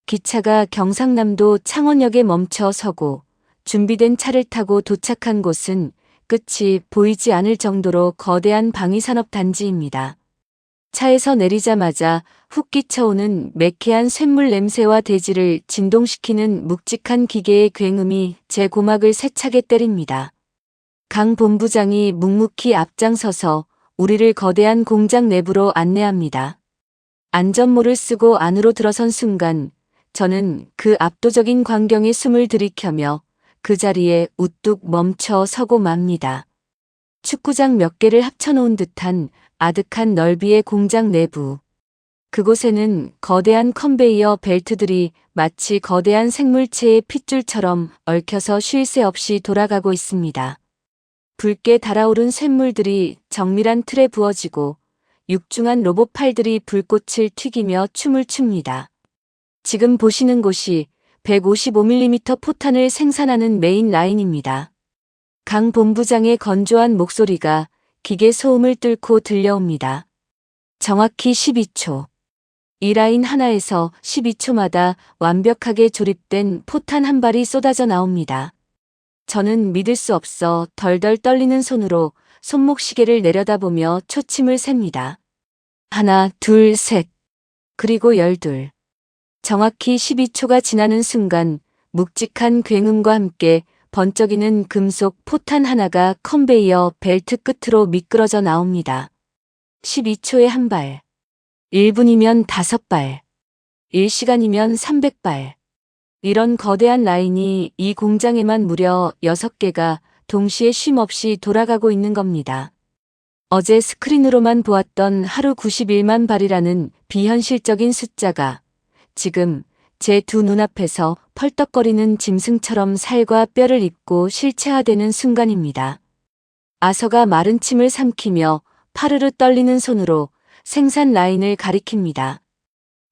기차가 경상남도 창원역에 멈춰 서고 준비된 차를 타고 도착한 곳은 끝이 보이지 않을 정도로 거대한 방위산업 단지입니다. 차에서 내리자마자 훅 끼쳐오는 매캐한 쇳물 냄새와 대지를 진동시키는 묵직한 기계의 굉음이 제 고막을 세차게 때립니다. 강 본부장이 묵묵히 앞장서서 우리를 거대한 공장 내부로 안내합니다. 안전모를 쓰고 안으로 들어선 순간 저는 그 압도적인 광경에 숨을 들이켜며 그 자리에 우뚝 멈춰 서고 맙니다. 축구장 몇 개를 합쳐놓은 듯한 아득한 넓이의 공장 내부. 그곳에는 거대한 컨베이어 벨트들이 마치 거대한 생물체의 핏줄처럼 얽혀서 쉴 새 없이 돌아가고 있습니다. 붉게 달아오른 쇳물들이 정밀한 틀에 부어지고 육중한 로봇 팔들이 불꽃을 튀기며 춤을 춥니다. 지금 보시는 곳이 155mm 포탄을 생산하는 메인 라인입니다. 강 본부장의 건조한 목소리가 기계 소음을 뚫고 들려옵니다. 정확히 12초. 이 라인 하나에서 12초마다 완벽하게 조립된 포탄 한 발이 쏟아져 나옵니다. 저는 믿을 수 없어 덜덜 떨리는 손으로 손목시계를 내려다보며 초침을 셉니다. 하나, 둘, 셋. 그리고 12. 정확히 12초가 지나는 순간 묵직한 굉음과 함께 번쩍이는 금속 포탄 하나가 컨베이어 벨트 끝으로 미끄러져 나옵니다. 12초에 한 발. 1분이면 5발. 1시간이면 300발. 이런 거대한 라인이 이 공장에만 무려 6개가 동시에 쉼없이 돌아가고 있는 겁니다. 어제 스크린으로만 보았던 하루 91만 발이라는 비현실적인 숫자가 지금 제 두 눈앞에서 펄떡거리는 짐승처럼 살과 뼈를 입고 실체화되는 순간입니다. 아서가 마른 침을 삼키며 파르르 떨리는 손으로 생산 라인을 가리킵니다.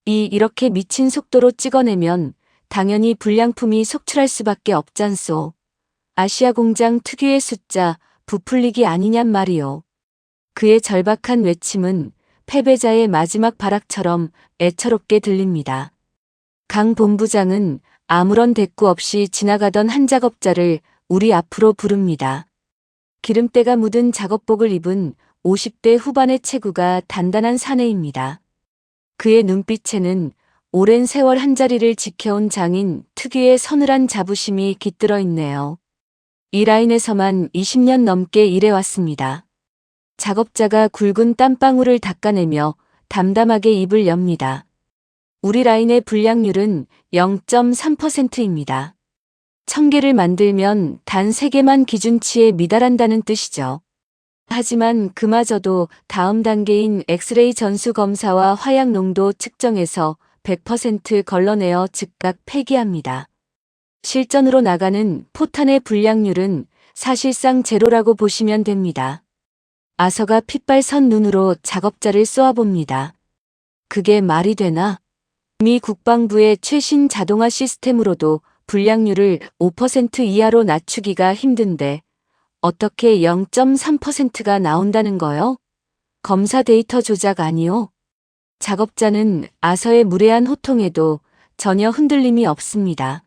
이렇게 미친 속도로 찍어내면 당연히 불량품이 속출할 수밖에 없잖소. 아시아 공장 특유의 숫자 부풀리기 아니냔 말이요. 그의 절박한 외침은 패배자의 마지막 발악처럼 애처롭게 들립니다. 강 본부장은 아무런 대꾸 없이 지나가던 한 작업자를 우리 앞으로 부릅니다. 기름때가 묻은 작업복을 입은 50대 후반의 체구가 단단한 사내입니다. 그의 눈빛에는 오랜 세월 한자리를 지켜온 장인 특유의 서늘한 자부심이 깃들어 있네요. 이 라인에서만 20년 넘게 일해왔습니다. 작업자가 굵은 땀방울을 닦아내며 담담하게 입을 엽니다. 우리 라인의 불량률은 0.3%입니다. 1000개를 만들면 단 3개만 기준치에 미달한다는 뜻이죠. 하지만 그마저도 다음 단계인 엑스레이 전수 검사와 화약 농도 측정에서 100% 걸러내어 즉각 폐기합니다. 실전으로 나가는 포탄의 불량률은 사실상 제로라고 보시면 됩니다. 아서가 핏발선 눈으로 작업자를 쏘아봅니다. 그게 말이 되나? 미 국방부의 최신 자동화 시스템으로도 불량률을 5% 이하로 낮추기가 힘든데 어떻게 0.3%가 나온다는 거요? 검사 데이터 조작 아니요? 작업자는 아서의 무례한 호통에도 전혀 흔들림이 없습니다.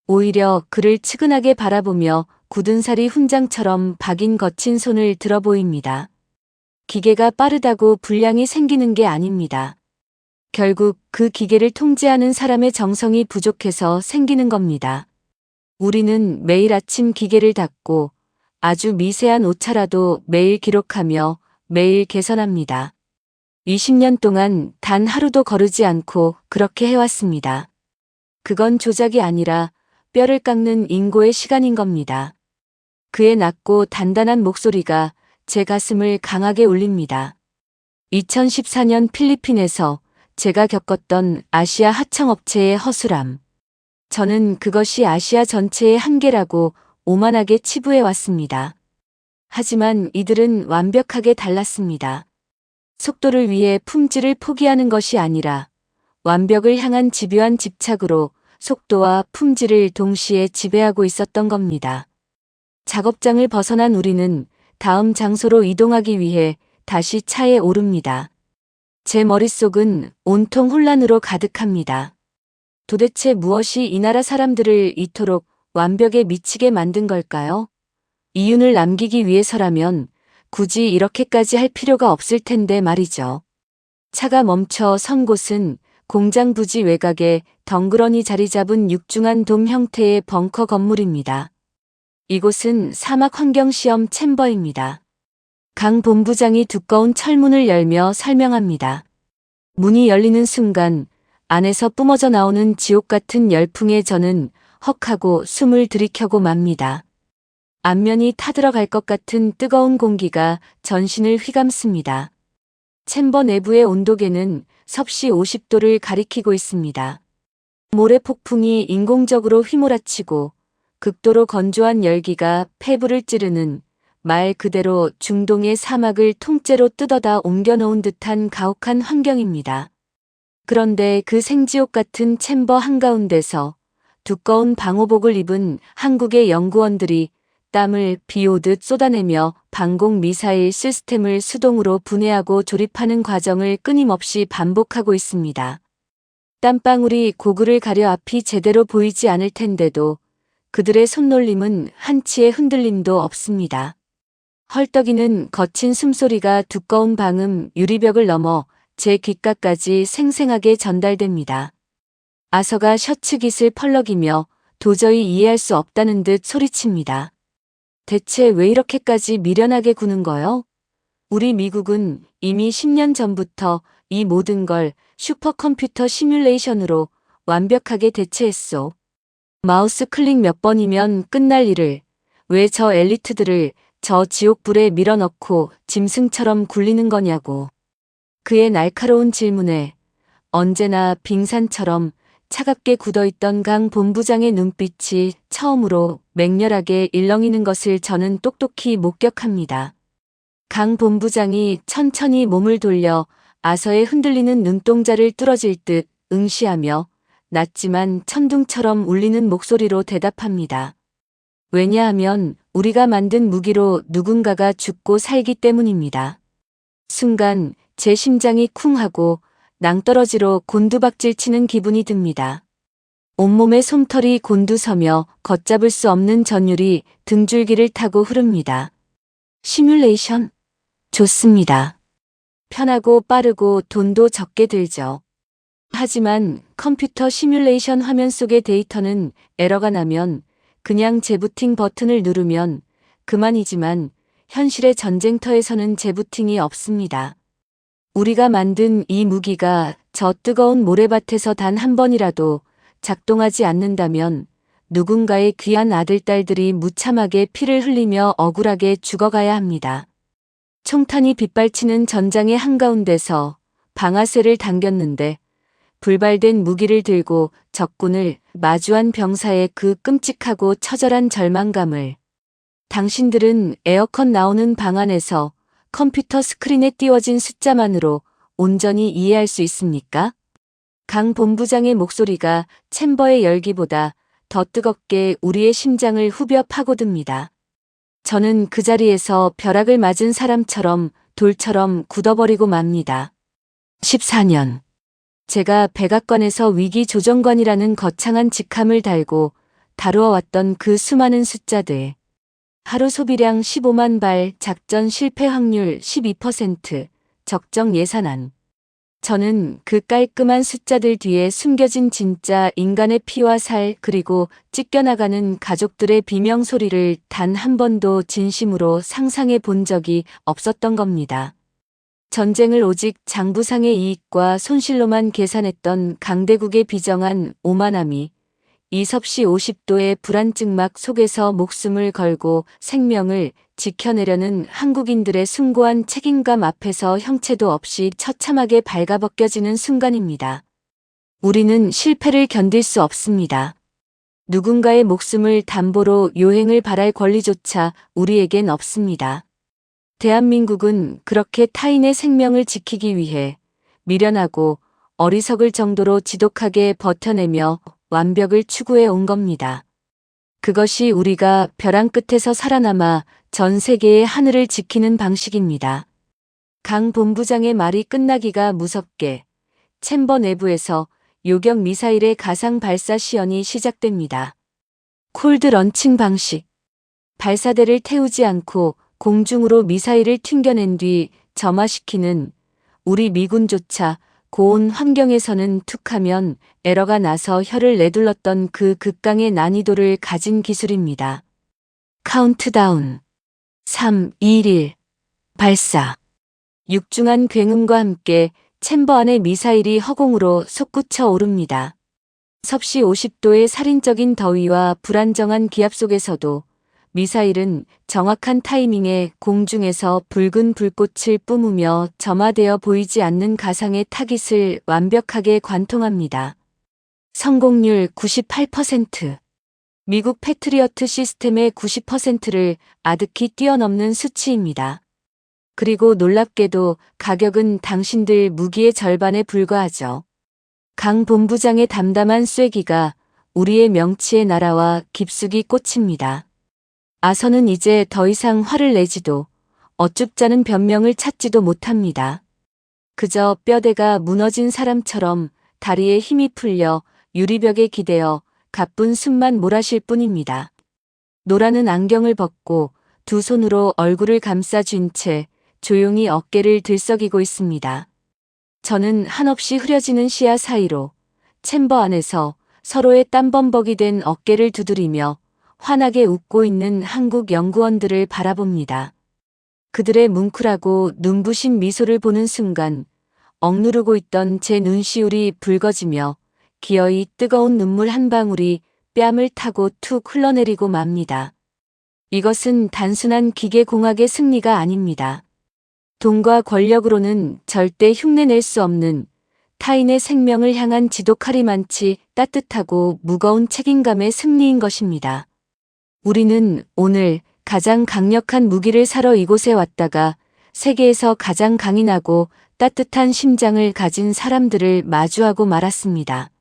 오히려 그를 측은하게 바라보며 굳은 살이 훈장처럼 박인 거친 손을 들어 보입니다. 기계가 빠르다고 불량이 생기는 게 아닙니다. 결국 그 기계를 통제하는 사람의 정성이 부족해서 생기는 겁니다. 우리는 매일 아침 기계를 닫고 아주 미세한 오차라도 매일 기록하며 매일 개선합니다. 20년 동안 단 하루도 거르지 않고 그렇게 해왔습니다. 그건 조작이 아니라 뼈를 깎는 인고의 시간인 겁니다. 그의 낮고 단단한 목소리가 제 가슴을 강하게 울립니다. 2014년 필리핀에서 제가 겪었던 아시아 하청업체의 허술함. 저는 그것이 아시아 전체의 한계라고 오만하게 치부해 왔습니다. 하지만 이들은 완벽하게 달랐습니다. 속도를 위해 품질을 포기하는 것이 아니라 완벽을 향한 집요한 집착으로 속도와 품질을 동시에 지배하고 있었던 겁니다. 작업장을 벗어난 우리는 다음 장소로 이동하기 위해 다시 차에 오릅니다. 제 머릿속은 온통 혼란으로 가득합니다. 도대체 무엇이 이 나라 사람들을 이토록 완벽에 미치게 만든 걸까요? 이윤을 남기기 위해서라면 굳이 이렇게까지 할 필요가 없을 텐데 말이죠. 차가 멈춰 선 곳은 공장 부지 외곽에 덩그러니 자리 잡은 육중한 돔 형태의 벙커 건물입니다. 이곳은 사막 환경 시험 챔버입니다. 강 본부장이 두꺼운 철문을 열며 설명합니다. 문이 열리는 순간 안에서 뿜어져 나오는 지옥 같은 열풍에 저는 헉하고 숨을 들이켜고 맙니다. 안면이 타들어갈 것 같은 뜨거운 공기가 전신을 휘감습니다. 챔버 내부의 온도계는 섭씨 50도를 가리키고 있습니다. 모래 폭풍이 인공적으로 휘몰아치고 극도로 건조한 열기가 폐부를 찌르는 말 그대로 중동의 사막을 통째로 뜯어다 옮겨놓은 듯한 가혹한 환경입니다. 그런데 그 생지옥 같은 챔버 한가운데서 두꺼운 방호복을 입은 한국의 연구원들이 땀을 비 오듯 쏟아내며 방공 미사일 시스템을 수동으로 분해하고 조립하는 과정을 끊임없이 반복하고 있습니다. 땀방울이 고글을 가려 앞이 제대로 보이지 않을 텐데도 그들의 손놀림은 한치의 흔들림도 없습니다. 헐떡이는 거친 숨소리가 두꺼운 방음 유리벽을 넘어 제 귓가까지 생생하게 전달됩니다. 아서가 셔츠 깃을 펄럭이며 도저히 이해할 수 없다는 듯 소리칩니다. 대체 왜 이렇게까지 미련하게 구는 거요? 우리 미국은 이미 10년 전부터 이 모든 걸 슈퍼컴퓨터 시뮬레이션으로 완벽하게 대체했소. 마우스 클릭 몇 번이면 끝날 일을 왜 저 엘리트들을 저 지옥불에 밀어넣고 짐승처럼 굴리는 거냐고. 그의 날카로운 질문에 언제나 빙산처럼 차갑게 굳어있던 강 본부장의 눈빛이 처음으로 맹렬하게 일렁이는 것을 저는 똑똑히 목격합니다. 강 본부장이 천천히 몸을 돌려 아서의 흔들리는 눈동자를 뚫어질 듯 응시하며 낮지만 천둥처럼 울리는 목소리로 대답합니다. 왜냐하면 우리가 만든 무기로 누군가가 죽고 살기 때문입니다. 순간 제 심장이 쿵 하고 낭떠러지로 곤두박질 치는 기분이 듭니다. 온몸에 솜털이 곤두서며 걷잡을 수 없는 전율이 등줄기를 타고 흐릅니다. 시뮬레이션? 좋습니다. 편하고 빠르고 돈도 적게 들죠. 하지만 컴퓨터 시뮬레이션 화면 속의 데이터는 에러가 나면 그냥 재부팅 버튼을 누르면 그만이지만 현실의 전쟁터에서는 재부팅이 없습니다. 우리가 만든 이 무기가 저 뜨거운 모래밭에서 단 한 번이라도 작동하지 않는다면 누군가의 귀한 아들딸들이 무참하게 피를 흘리며 억울하게 죽어가야 합니다. 총탄이 빗발치는 전장의 한가운데서 방아쇠를 당겼는데 불발된 무기를 들고 적군을 마주한 병사의 그 끔찍하고 처절한 절망감을 당신들은 에어컨 나오는 방 안에서 컴퓨터 스크린에 띄워진 숫자만으로 온전히 이해할 수 있습니까? 강 본부장의 목소리가 챔버의 열기보다 더 뜨겁게 우리의 심장을 후벼 파고듭니다. 저는 그 자리에서 벼락을 맞은 사람처럼 돌처럼 굳어버리고 맙니다. 14년. 제가 백악관에서 위기조정관이라는 거창한 직함을 달고 다루어왔던 그 수많은 숫자들. 하루 소비량 15만 발, 작전 실패 확률 12%, 적정 예산안. 저는 그 깔끔한 숫자들 뒤에 숨겨진 진짜 인간의 피와 살 그리고 찢겨나가는 가족들의 비명소리를 단 한 번도 진심으로 상상해 본 적이 없었던 겁니다. 전쟁을 오직 장부상의 이익과 손실로만 계산했던 강대국의 비정한 오만함이 이 섭씨 50도의 불안증막 속에서 목숨을 걸고 생명을 지켜내려는 한국인들의 숭고한 책임감 앞에서 형체도 없이 처참하게 발가벗겨지는 순간입니다. 우리는 실패를 견딜 수 없습니다. 누군가의 목숨을 담보로 요행을 바랄 권리조차 우리에겐 없습니다. 대한민국은 그렇게 타인의 생명을 지키기 위해 미련하고 어리석을 정도로 지독하게 버텨내며 완벽을 추구해 온 겁니다. 그것이 우리가 벼랑 끝에서 살아남아 전 세계의 하늘을 지키는 방식입니다. 강 본부장의 말이 끝나기가 무섭게 챔버 내부에서 요격 미사일의 가상 발사 시연이 시작됩니다. 콜드 런칭 방식. 발사대를 태우지 않고 공중으로 미사일을 튕겨낸 뒤 점화시키는 우리 미군조차 고온 환경에서는 툭하면 에러가 나서 혀를 내둘렀던 그 극강의 난이도를 가진 기술입니다. 카운트다운. 3, 2, 1. 발사. 육중한 굉음과 함께 챔버 안의 미사일이 허공으로 솟구쳐 오릅니다. 섭씨 50도의 살인적인 더위와 불안정한 기압 속에서도 미사일은 정확한 타이밍에 공중에서 붉은 불꽃을 뿜으며 점화되어 보이지 않는 가상의 타깃을 완벽하게 관통합니다. 성공률 98%. 미국 패트리어트 시스템의 90%를 아득히 뛰어넘는 수치입니다. 그리고 놀랍게도 가격은 당신들 무기의 절반에 불과하죠. 강 본부장의 담담한 쐐기가 우리의 명치에 날아와 깊숙이 꽂힙니다. 아선은 이제 더 이상 화를 내지도 어쭙자는 변명을 찾지도 못합니다. 그저 뼈대가 무너진 사람처럼 다리에 힘이 풀려 유리벽에 기대어 가쁜 숨만 몰아쉴 뿐입니다. 노라는 안경을 벗고 두 손으로 얼굴을 감싸쥔 채 조용히 어깨를 들썩이고 있습니다. 저는 한없이 흐려지는 시야 사이로 챔버 안에서 서로의 땀범벅이 된 어깨를 두드리며 환하게 웃고 있는 한국 연구원들을 바라봅니다. 그들의 뭉클하고 눈부신 미소를 보는 순간 억누르고 있던 제 눈시울이 붉어지며 기어이 뜨거운 눈물 한 방울이 뺨을 타고 툭 흘러내리고 맙니다. 이것은 단순한 기계공학의 승리가 아닙니다. 돈과 권력으로는 절대 흉내낼 수 없는 타인의 생명을 향한 지독하리만치 따뜻하고 무거운 책임감의 승리인 것입니다. 우리는 오늘 가장 강력한 무기를 사러 이곳에 왔다가 세계에서 가장 강인하고 따뜻한 심장을 가진 사람들을 마주하고 말았습니다.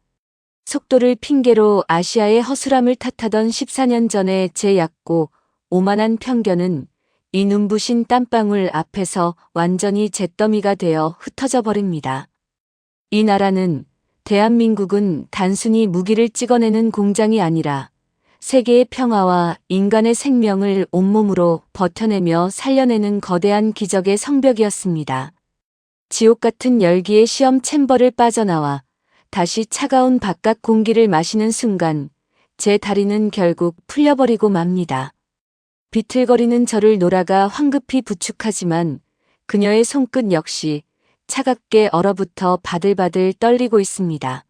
속도를 핑계로 아시아의 허술함을 탓하던 14년 전의 제 얕고 오만한 편견은 이 눈부신 땀방울 앞에서 완전히 잿더미가 되어 흩어져 버립니다. 이 나라는, 대한민국은 단순히 무기를 찍어내는 공장이 아니라 세계의 평화와 인간의 생명을 온몸으로 버텨내며 살려내는 거대한 기적의 성벽이었습니다. 지옥 같은 열기의 시험 챔버를 빠져나와 다시 차가운 바깥 공기를 마시는 순간 제 다리는 결국 풀려버리고 맙니다. 비틀거리는 저를 노라가 황급히 부축하지만 그녀의 손끝 역시 차갑게 얼어붙어 바들바들 떨리고 있습니다.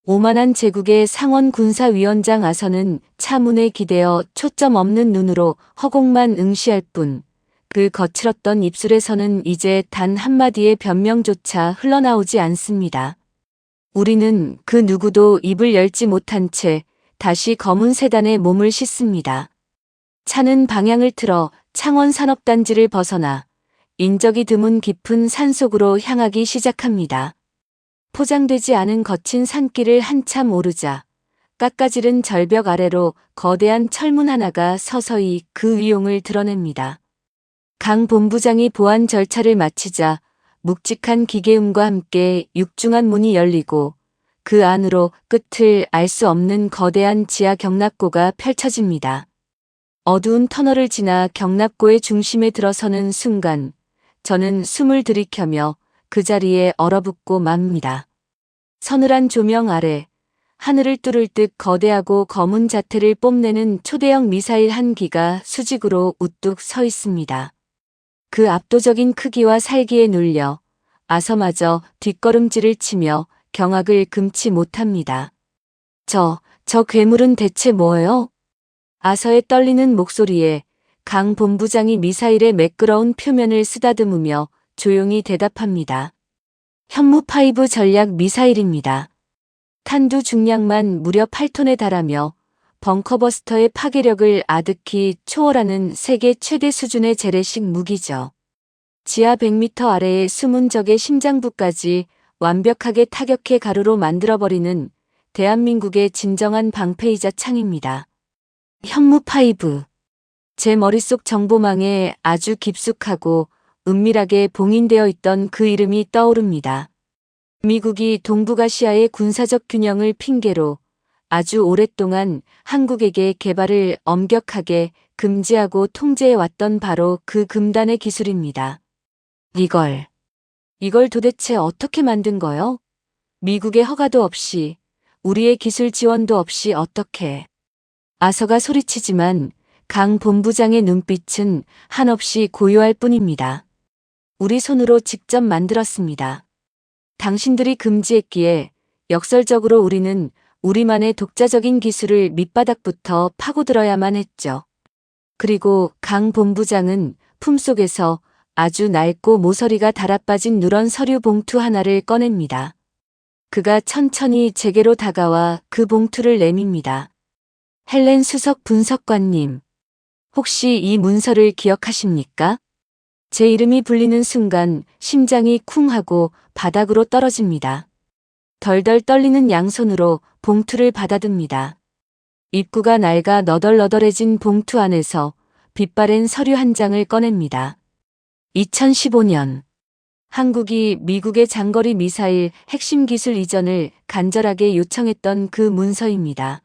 오만한 제국의 상원 군사위원장 아선은 차문에 기대어 초점 없는 눈으로 허공만 응시할 뿐 그 거칠었던 입술에서는 이제 단 한마디의 변명조차 흘러나오지 않습니다. 우리는 그 누구도 입을 열지 못한 채 다시 검은 세단에 몸을 싣습니다. 차는 방향을 틀어 창원 산업단지를 벗어나 인적이 드문 깊은 산속으로 향하기 시작합니다. 포장되지 않은 거친 산길을 한참 오르자 깎아지른 절벽 아래로 거대한 철문 하나가 서서히 그 위용을 드러냅니다. 강 본부장이 보안 절차를 마치자 묵직한 기계음과 함께 육중한 문이 열리고 그 안으로 끝을 알 수 없는 거대한 지하 경납고가 펼쳐집니다. 어두운 터널을 지나 경납고의 중심에 들어서는 순간 저는 숨을 들이켜며 그 자리에 얼어붙고 맙니다. 서늘한 조명 아래 하늘을 뚫을 듯 거대하고 검은 자태를 뽐내는 초대형 미사일 한 기가 수직으로 우뚝 서 있습니다. 그 압도적인 크기와 살기에 눌려 아서마저 뒷걸음질을 치며 경악을 금치 못합니다. 저 괴물은 대체 뭐예요? 아서의 떨리는 목소리에 강 본부장이 미사일의 매끄러운 표면을 쓰다듬으며 조용히 대답합니다. 현무5 전략 미사일입니다. 탄두 중량만 무려 8톤에 달하며 벙커버스터의 파괴력을 아득히 초월하는 세계 최대 수준의 재래식 무기죠. 지하 100m 아래의 숨은 적의 심장부까지 완벽하게 타격해 가루로 만들어버리는 대한민국의 진정한 방패이자 창입니다. 현무5. 제 머릿속 정보망에 아주 깊숙하고 은밀하게 봉인되어 있던 그 이름이 떠오릅니다. 미국이 동북아시아의 군사적 균형을 핑계로 아주 오랫동안 한국에게 개발을 엄격하게 금지하고 통제해왔던 바로 그 금단의 기술입니다. 이걸 도대체 어떻게 만든 거요? 미국의 허가도 없이, 우리의 기술 지원도 없이 어떻게? 아서가 소리치지만 강 본부장의 눈빛은 한없이 고요할 뿐입니다. 우리 손으로 직접 만들었습니다. 당신들이 금지했기에 역설적으로 우리는 우리만의 독자적인 기술을 밑바닥부터 파고들어야만 했죠. 그리고 강 본부장은 품속에서 아주 낡고 모서리가 달아빠진 누런 서류 봉투 하나를 꺼냅니다. 그가 천천히 제게로 다가와 그 봉투를 내밉니다. 헬렌 수석 분석관님, 혹시 이 문서를 기억하십니까? 제 이름이 불리는 순간 심장이 쿵 하고 바닥으로 떨어집니다. 덜덜 떨리는 양손으로 봉투를 받아듭니다. 입구가 낡아 너덜너덜해진 봉투 안에서 빛바랜 서류 한 장을 꺼냅니다. 2015년 한국이 미국의 장거리 미사일 핵심 기술 이전을 간절하게 요청했던 그 문서입니다.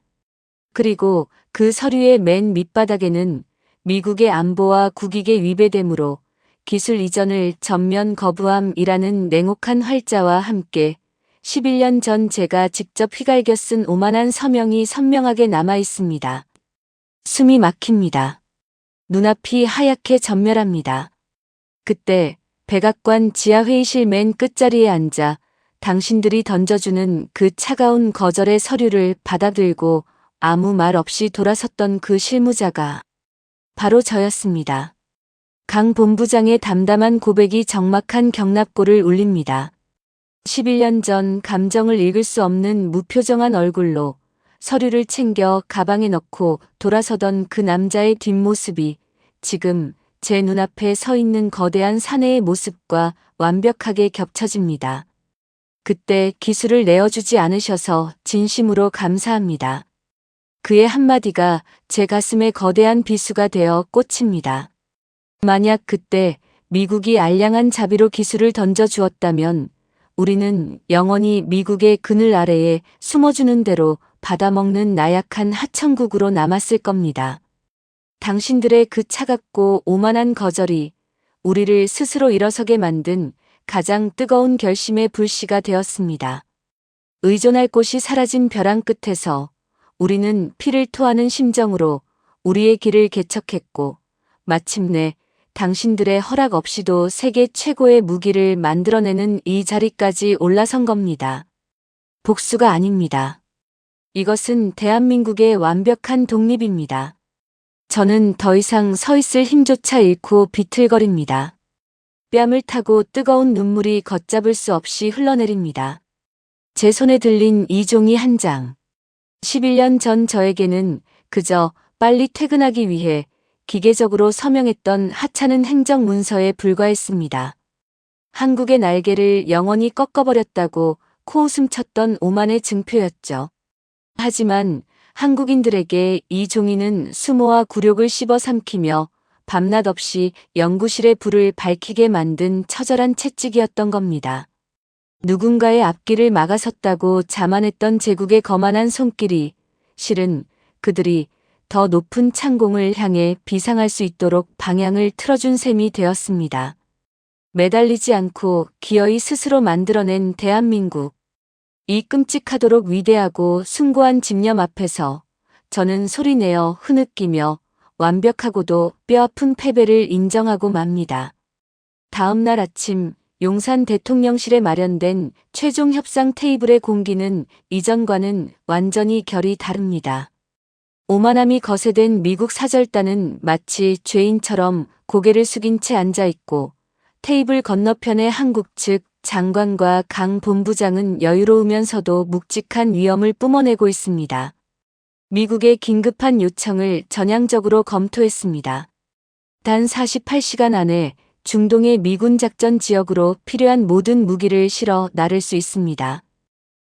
그리고 그 서류의 맨 밑바닥에는 미국의 안보와 국익에 위배되므로 기술 이전을 전면 거부함이라는 냉혹한 활자와 함께 11년 전 제가 직접 휘갈겨 쓴 오만한 서명이 선명하게 남아 있습니다. 숨이 막힙니다. 눈앞이 하얗게 전멸합니다. 그때 백악관 지하회의실 맨 끝자리에 앉아 당신들이 던져주는 그 차가운 거절의 서류를 받아들고 아무 말 없이 돌아섰던 그 실무자가 바로 저였습니다. 강 본부장의 담담한 고백이 적막한 경납고를 울립니다. 11년 전 감정을 읽을 수 없는 무표정한 얼굴로 서류를 챙겨 가방에 넣고 돌아서던 그 남자의 뒷모습이 지금 제 눈앞에 서 있는 거대한 사내의 모습과 완벽하게 겹쳐집니다. 그때 기술을 내어주지 않으셔서 진심으로 감사합니다. 그의 한마디가 제 가슴에 거대한 비수가 되어 꽂힙니다. 만약 그때 미국이 알량한 자비로 기술을 던져주었다면 우리는 영원히 미국의 그늘 아래에 숨어주는 대로 받아먹는 나약한 하천국으로 남았을 겁니다. 당신들의 그 차갑고 오만한 거절이 우리를 스스로 일어서게 만든 가장 뜨거운 결심의 불씨가 되었습니다. 의존할 곳이 사라진 벼랑 끝에서 우리는 피를 토하는 심정으로 우리의 길을 개척했고 마침내 당신들의 허락 없이도 세계 최고의 무기를 만들어내는 이 자리까지 올라선 겁니다. 복수가 아닙니다. 이것은 대한민국의 완벽한 독립입니다. 저는 더 이상 서 있을 힘조차 잃고 비틀거립니다. 뺨을 타고 뜨거운 눈물이 걷잡을 수 없이 흘러내립니다. 제 손에 들린 이 종이 한 장. 11년 전 저에게는 그저 빨리 퇴근하기 위해 기계적으로 서명했던 하찮은 행정문서에 불과했습니다. 한국의 날개를 영원히 꺾어버렸다고 코웃음 쳤던 오만의 증표였죠. 하지만 한국인들에게 이 종이는 수모와 굴욕을 씹어 삼키며 밤낮 없이 연구실의 불을 밝히게 만든 처절한 채찍이었던 겁니다. 누군가의 앞길을 막아섰다고 자만했던 제국의 거만한 손길이 실은 그들이 더 높은 창공을 향해 비상할 수 있도록 방향을 틀어준 셈이 되었습니다. 매달리지 않고 기어이 스스로 만들어낸 대한민국. 이 끔찍하도록 위대하고 숭고한 집념 앞에서 저는 소리내어 흐느끼며 완벽하고도 뼈아픈 패배를 인정하고 맙니다. 다음 날 아침 용산 대통령실에 마련된 최종 협상 테이블의 공기는 이전과는 완전히 결이 다릅니다. 오만함이 거세된 미국 사절단은 마치 죄인처럼 고개를 숙인 채 앉아 있고 테이블 건너편의 한국 측 장관과 강 본부장은 여유로우면서도 묵직한 위엄을 뿜어내고 있습니다. 미국의 긴급한 요청을 전향적으로 검토했습니다. 단 48시간 안에 중동의 미군 작전 지역으로 필요한 모든 무기를 실어 나를 수 있습니다.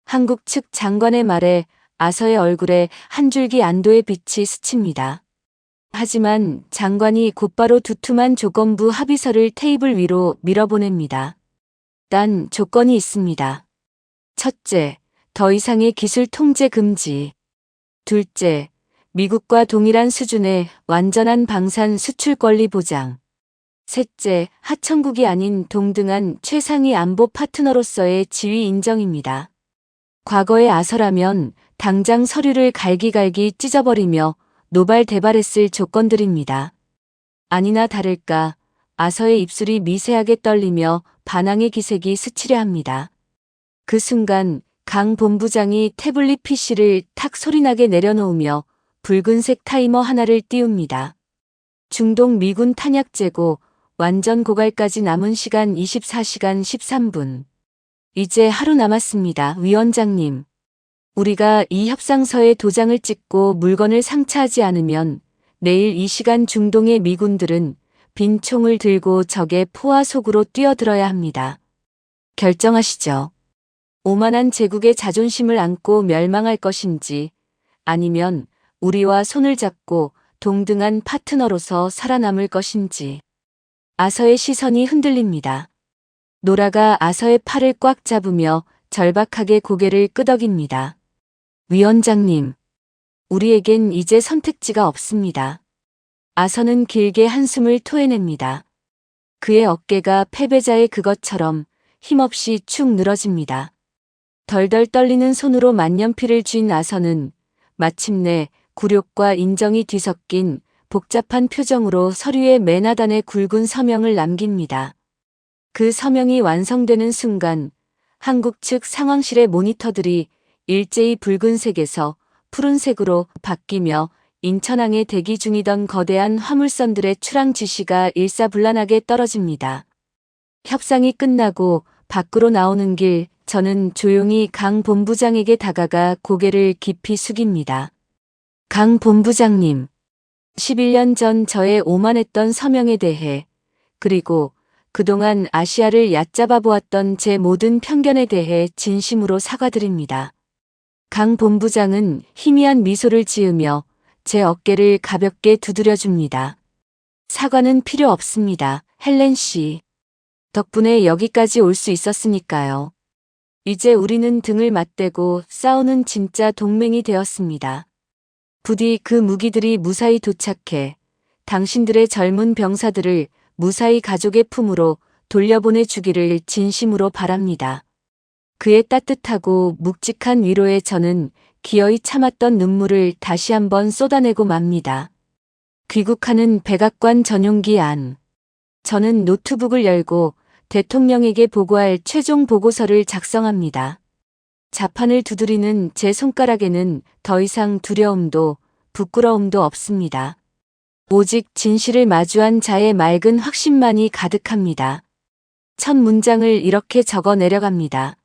한국 측 장관의 말에 아서의 얼굴에 한 줄기 안도의 빛이 스칩니다. 하지만 장관이 곧바로 두툼한 조건부 합의서를 테이블 위로 밀어보냅니다. 단 조건이 있습니다. 첫째, 더 이상의 기술 통제 금지. 둘째, 미국과 동일한 수준의 완전한 방산 수출 권리 보장. 셋째, 하청국이 아닌 동등한 최상위 안보 파트너로서의 지위 인정입니다. 과거의 아서라면 당장 서류를 갈기갈기 찢어버리며 노발대발했을 조건들입니다. 아니나 다를까 아서의 입술이 미세하게 떨리며 반항의 기색이 스치려 합니다. 그 순간 강 본부장이 태블릿 PC를 탁 소리나게 내려놓으며 붉은색 타이머 하나를 띄웁니다. 중동 미군 탄약 재고 완전 고갈까지 남은 시간 24시간 13분. 이제 하루 남았습니다, 위원장님. 우리가 이 협상서에 도장을 찍고 물건을 상차하지 않으면 내일 이 시간 중동의 미군들은 빈 총을 들고 적의 포화 속으로 뛰어들어야 합니다. 결정하시죠. 오만한 제국의 자존심을 안고 멸망할 것인지 아니면 우리와 손을 잡고 동등한 파트너로서 살아남을 것인지. 아서의 시선이 흔들립니다. 노라가 아서의 팔을 꽉 잡으며 절박하게 고개를 끄덕입니다. 위원장님, 우리에겐 이제 선택지가 없습니다. 아서는 길게 한숨을 토해냅니다. 그의 어깨가 패배자의 그것처럼 힘없이 축 늘어집니다. 덜덜 떨리는 손으로 만년필을 쥔 아서는 마침내 굴욕과 인정이 뒤섞인 복잡한 표정으로 서류의 맨 하단에 굵은 서명을 남깁니다. 그 서명이 완성되는 순간 한국 측 상황실의 모니터들이 일제히 붉은색에서 푸른색으로 바뀌며 인천항에 대기 중이던 거대한 화물선들의 출항 지시가 일사불란하게 떨어집니다. 협상이 끝나고 밖으로 나오는 길 저는 조용히 강 본부장에게 다가가 고개를 깊이 숙입니다. 강 본부장님. 11년 전 저의 오만했던 서명에 대해 그리고 그동안 아시아를 얕잡아 보았던 제 모든 편견에 대해 진심으로 사과드립니다. 강 본부장은 희미한 미소를 지으며 제 어깨를 가볍게 두드려 줍니다. 사과는 필요 없습니다, 헬렌 씨. 덕분에 여기까지 올 수 있었으니까요. 이제 우리는 등을 맞대고 싸우는 진짜 동맹이 되었습니다. 부디 그 무기들이 무사히 도착해 당신들의 젊은 병사들을 무사히 가족의 품으로 돌려보내 주기를 진심으로 바랍니다. 그의 따뜻하고 묵직한 위로에 저는 기어이 참았던 눈물을 다시 한번 쏟아내고 맙니다. 귀국하는 백악관 전용기 안. 저는 노트북을 열고 대통령에게 보고할 최종 보고서를 작성합니다. 자판을 두드리는 제 손가락에는 더 이상 두려움도 부끄러움도 없습니다. 오직 진실을 마주한 자의 맑은 확신만이 가득합니다. 첫 문장을 이렇게 적어 내려갑니다.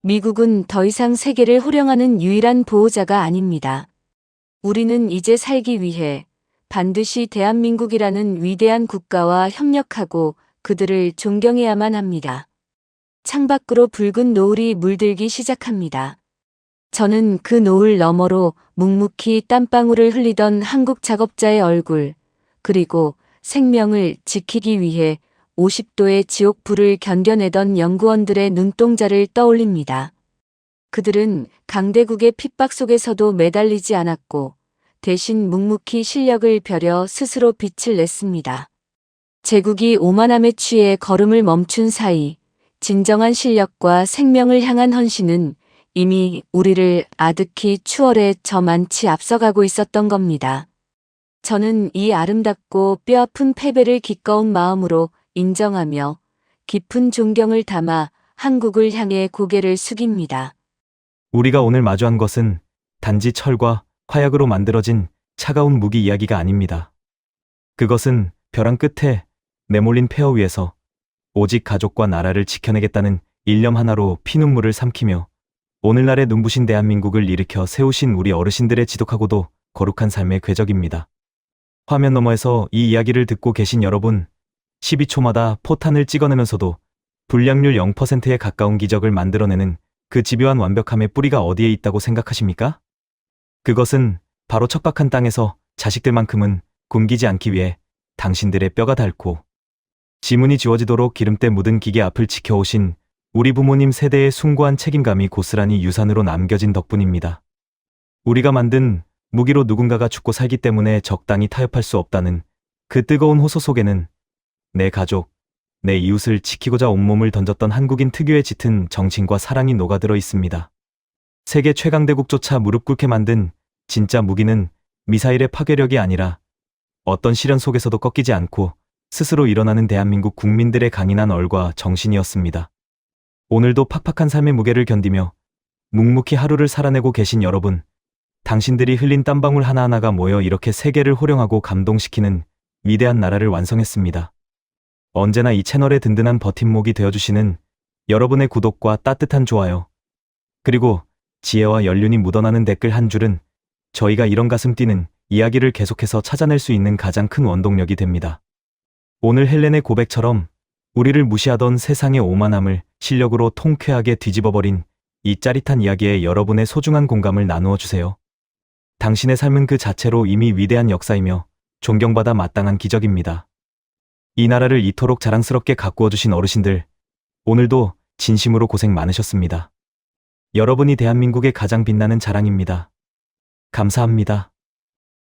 미국은 더 이상 세계를 호령하는 유일한 보호자가 아닙니다. 우리는 이제 살기 위해 반드시 대한민국이라는 위대한 국가와 협력하고 그들을 존경해야만 합니다. 창밖으로 붉은 노을이 물들기 시작합니다. 저는 그 노을 너머로 묵묵히 땀방울을 흘리던 한국 작업자의 얼굴, 그리고 생명을 지키기 위해 50도의 지옥불을 견뎌내던 연구원들의 눈동자를 떠올립니다. 그들은 강대국의 핍박 속에서도 매달리지 않았고 대신 묵묵히 실력을 벼려 스스로 빛을 냈습니다. 제국이 오만함에 취해 걸음을 멈춘 사이 진정한 실력과 생명을 향한 헌신은 이미 우리를 아득히 추월해 저 많이 앞서가고 있었던 겁니다. 저는 이 아름답고 뼈아픈 패배를 기꺼운 마음으로 인정하며 깊은 존경을 담아 한국을 향해 고개를 숙입니다. 우리가 오늘 마주한 것은 단지 철과 화약으로 만들어진 차가운 무기 이야기가 아닙니다. 그것은 벼랑 끝에 내몰린 폐허 위에서 오직 가족과 나라를 지켜내겠다는 일념 하나로 피눈물을 삼키며 오늘날의 눈부신 대한민국을 일으켜 세우신 우리 어르신들의 지독하고도 거룩한 삶의 궤적입니다. 화면 너머에서 이 이야기를 듣고 계신 여러분, 12초마다 포탄을 찍어내면서도 불량률 0%에 가까운 기적을 만들어내는 그 집요한 완벽함의 뿌리가 어디에 있다고 생각하십니까? 그것은 바로 척박한 땅에서 자식들만큼은 굶기지 않기 위해 당신들의 뼈가 닳고 지문이 지워지도록 기름때 묻은 기계 앞을 지켜오신 우리 부모님 세대의 숭고한 책임감이 고스란히 유산으로 남겨진 덕분입니다. 우리가 만든 무기로 누군가가 죽고 살기 때문에 적당히 타협할 수 없다는 그 뜨거운 호소 속에는 내 가족, 내 이웃을 지키고자 온몸을 던졌던 한국인 특유의 짙은 정신과 사랑이 녹아들어 있습니다. 세계 최강대국조차 무릎 꿇게 만든 진짜 무기는 미사일의 파괴력이 아니라 어떤 시련 속에서도 꺾이지 않고 스스로 일어나는 대한민국 국민들의 강인한 얼과 정신이었습니다. 오늘도 팍팍한 삶의 무게를 견디며 묵묵히 하루를 살아내고 계신 여러분, 당신들이 흘린 땀방울 하나하나가 모여 이렇게 세계를 호령하고 감동시키는 위대한 나라를 완성했습니다. 언제나 이 채널의 든든한 버팀목이 되어주시는 여러분의 구독과 따뜻한 좋아요, 그리고 지혜와 연륜이 묻어나는 댓글 한 줄은 저희가 이런 가슴 뛰는 이야기를 계속해서 찾아낼 수 있는 가장 큰 원동력이 됩니다. 오늘 헬렌의 고백처럼 우리를 무시하던 세상의 오만함을 실력으로 통쾌하게 뒤집어버린 이 짜릿한 이야기에 여러분의 소중한 공감을 나누어 주세요. 당신의 삶은 그 자체로 이미 위대한 역사이며 존경받아 마땅한 기적입니다. 이 나라를 이토록 자랑스럽게 가꾸어 주신 어르신들, 오늘도 진심으로 고생 많으셨습니다. 여러분이 대한민국의 가장 빛나는 자랑입니다. 감사합니다.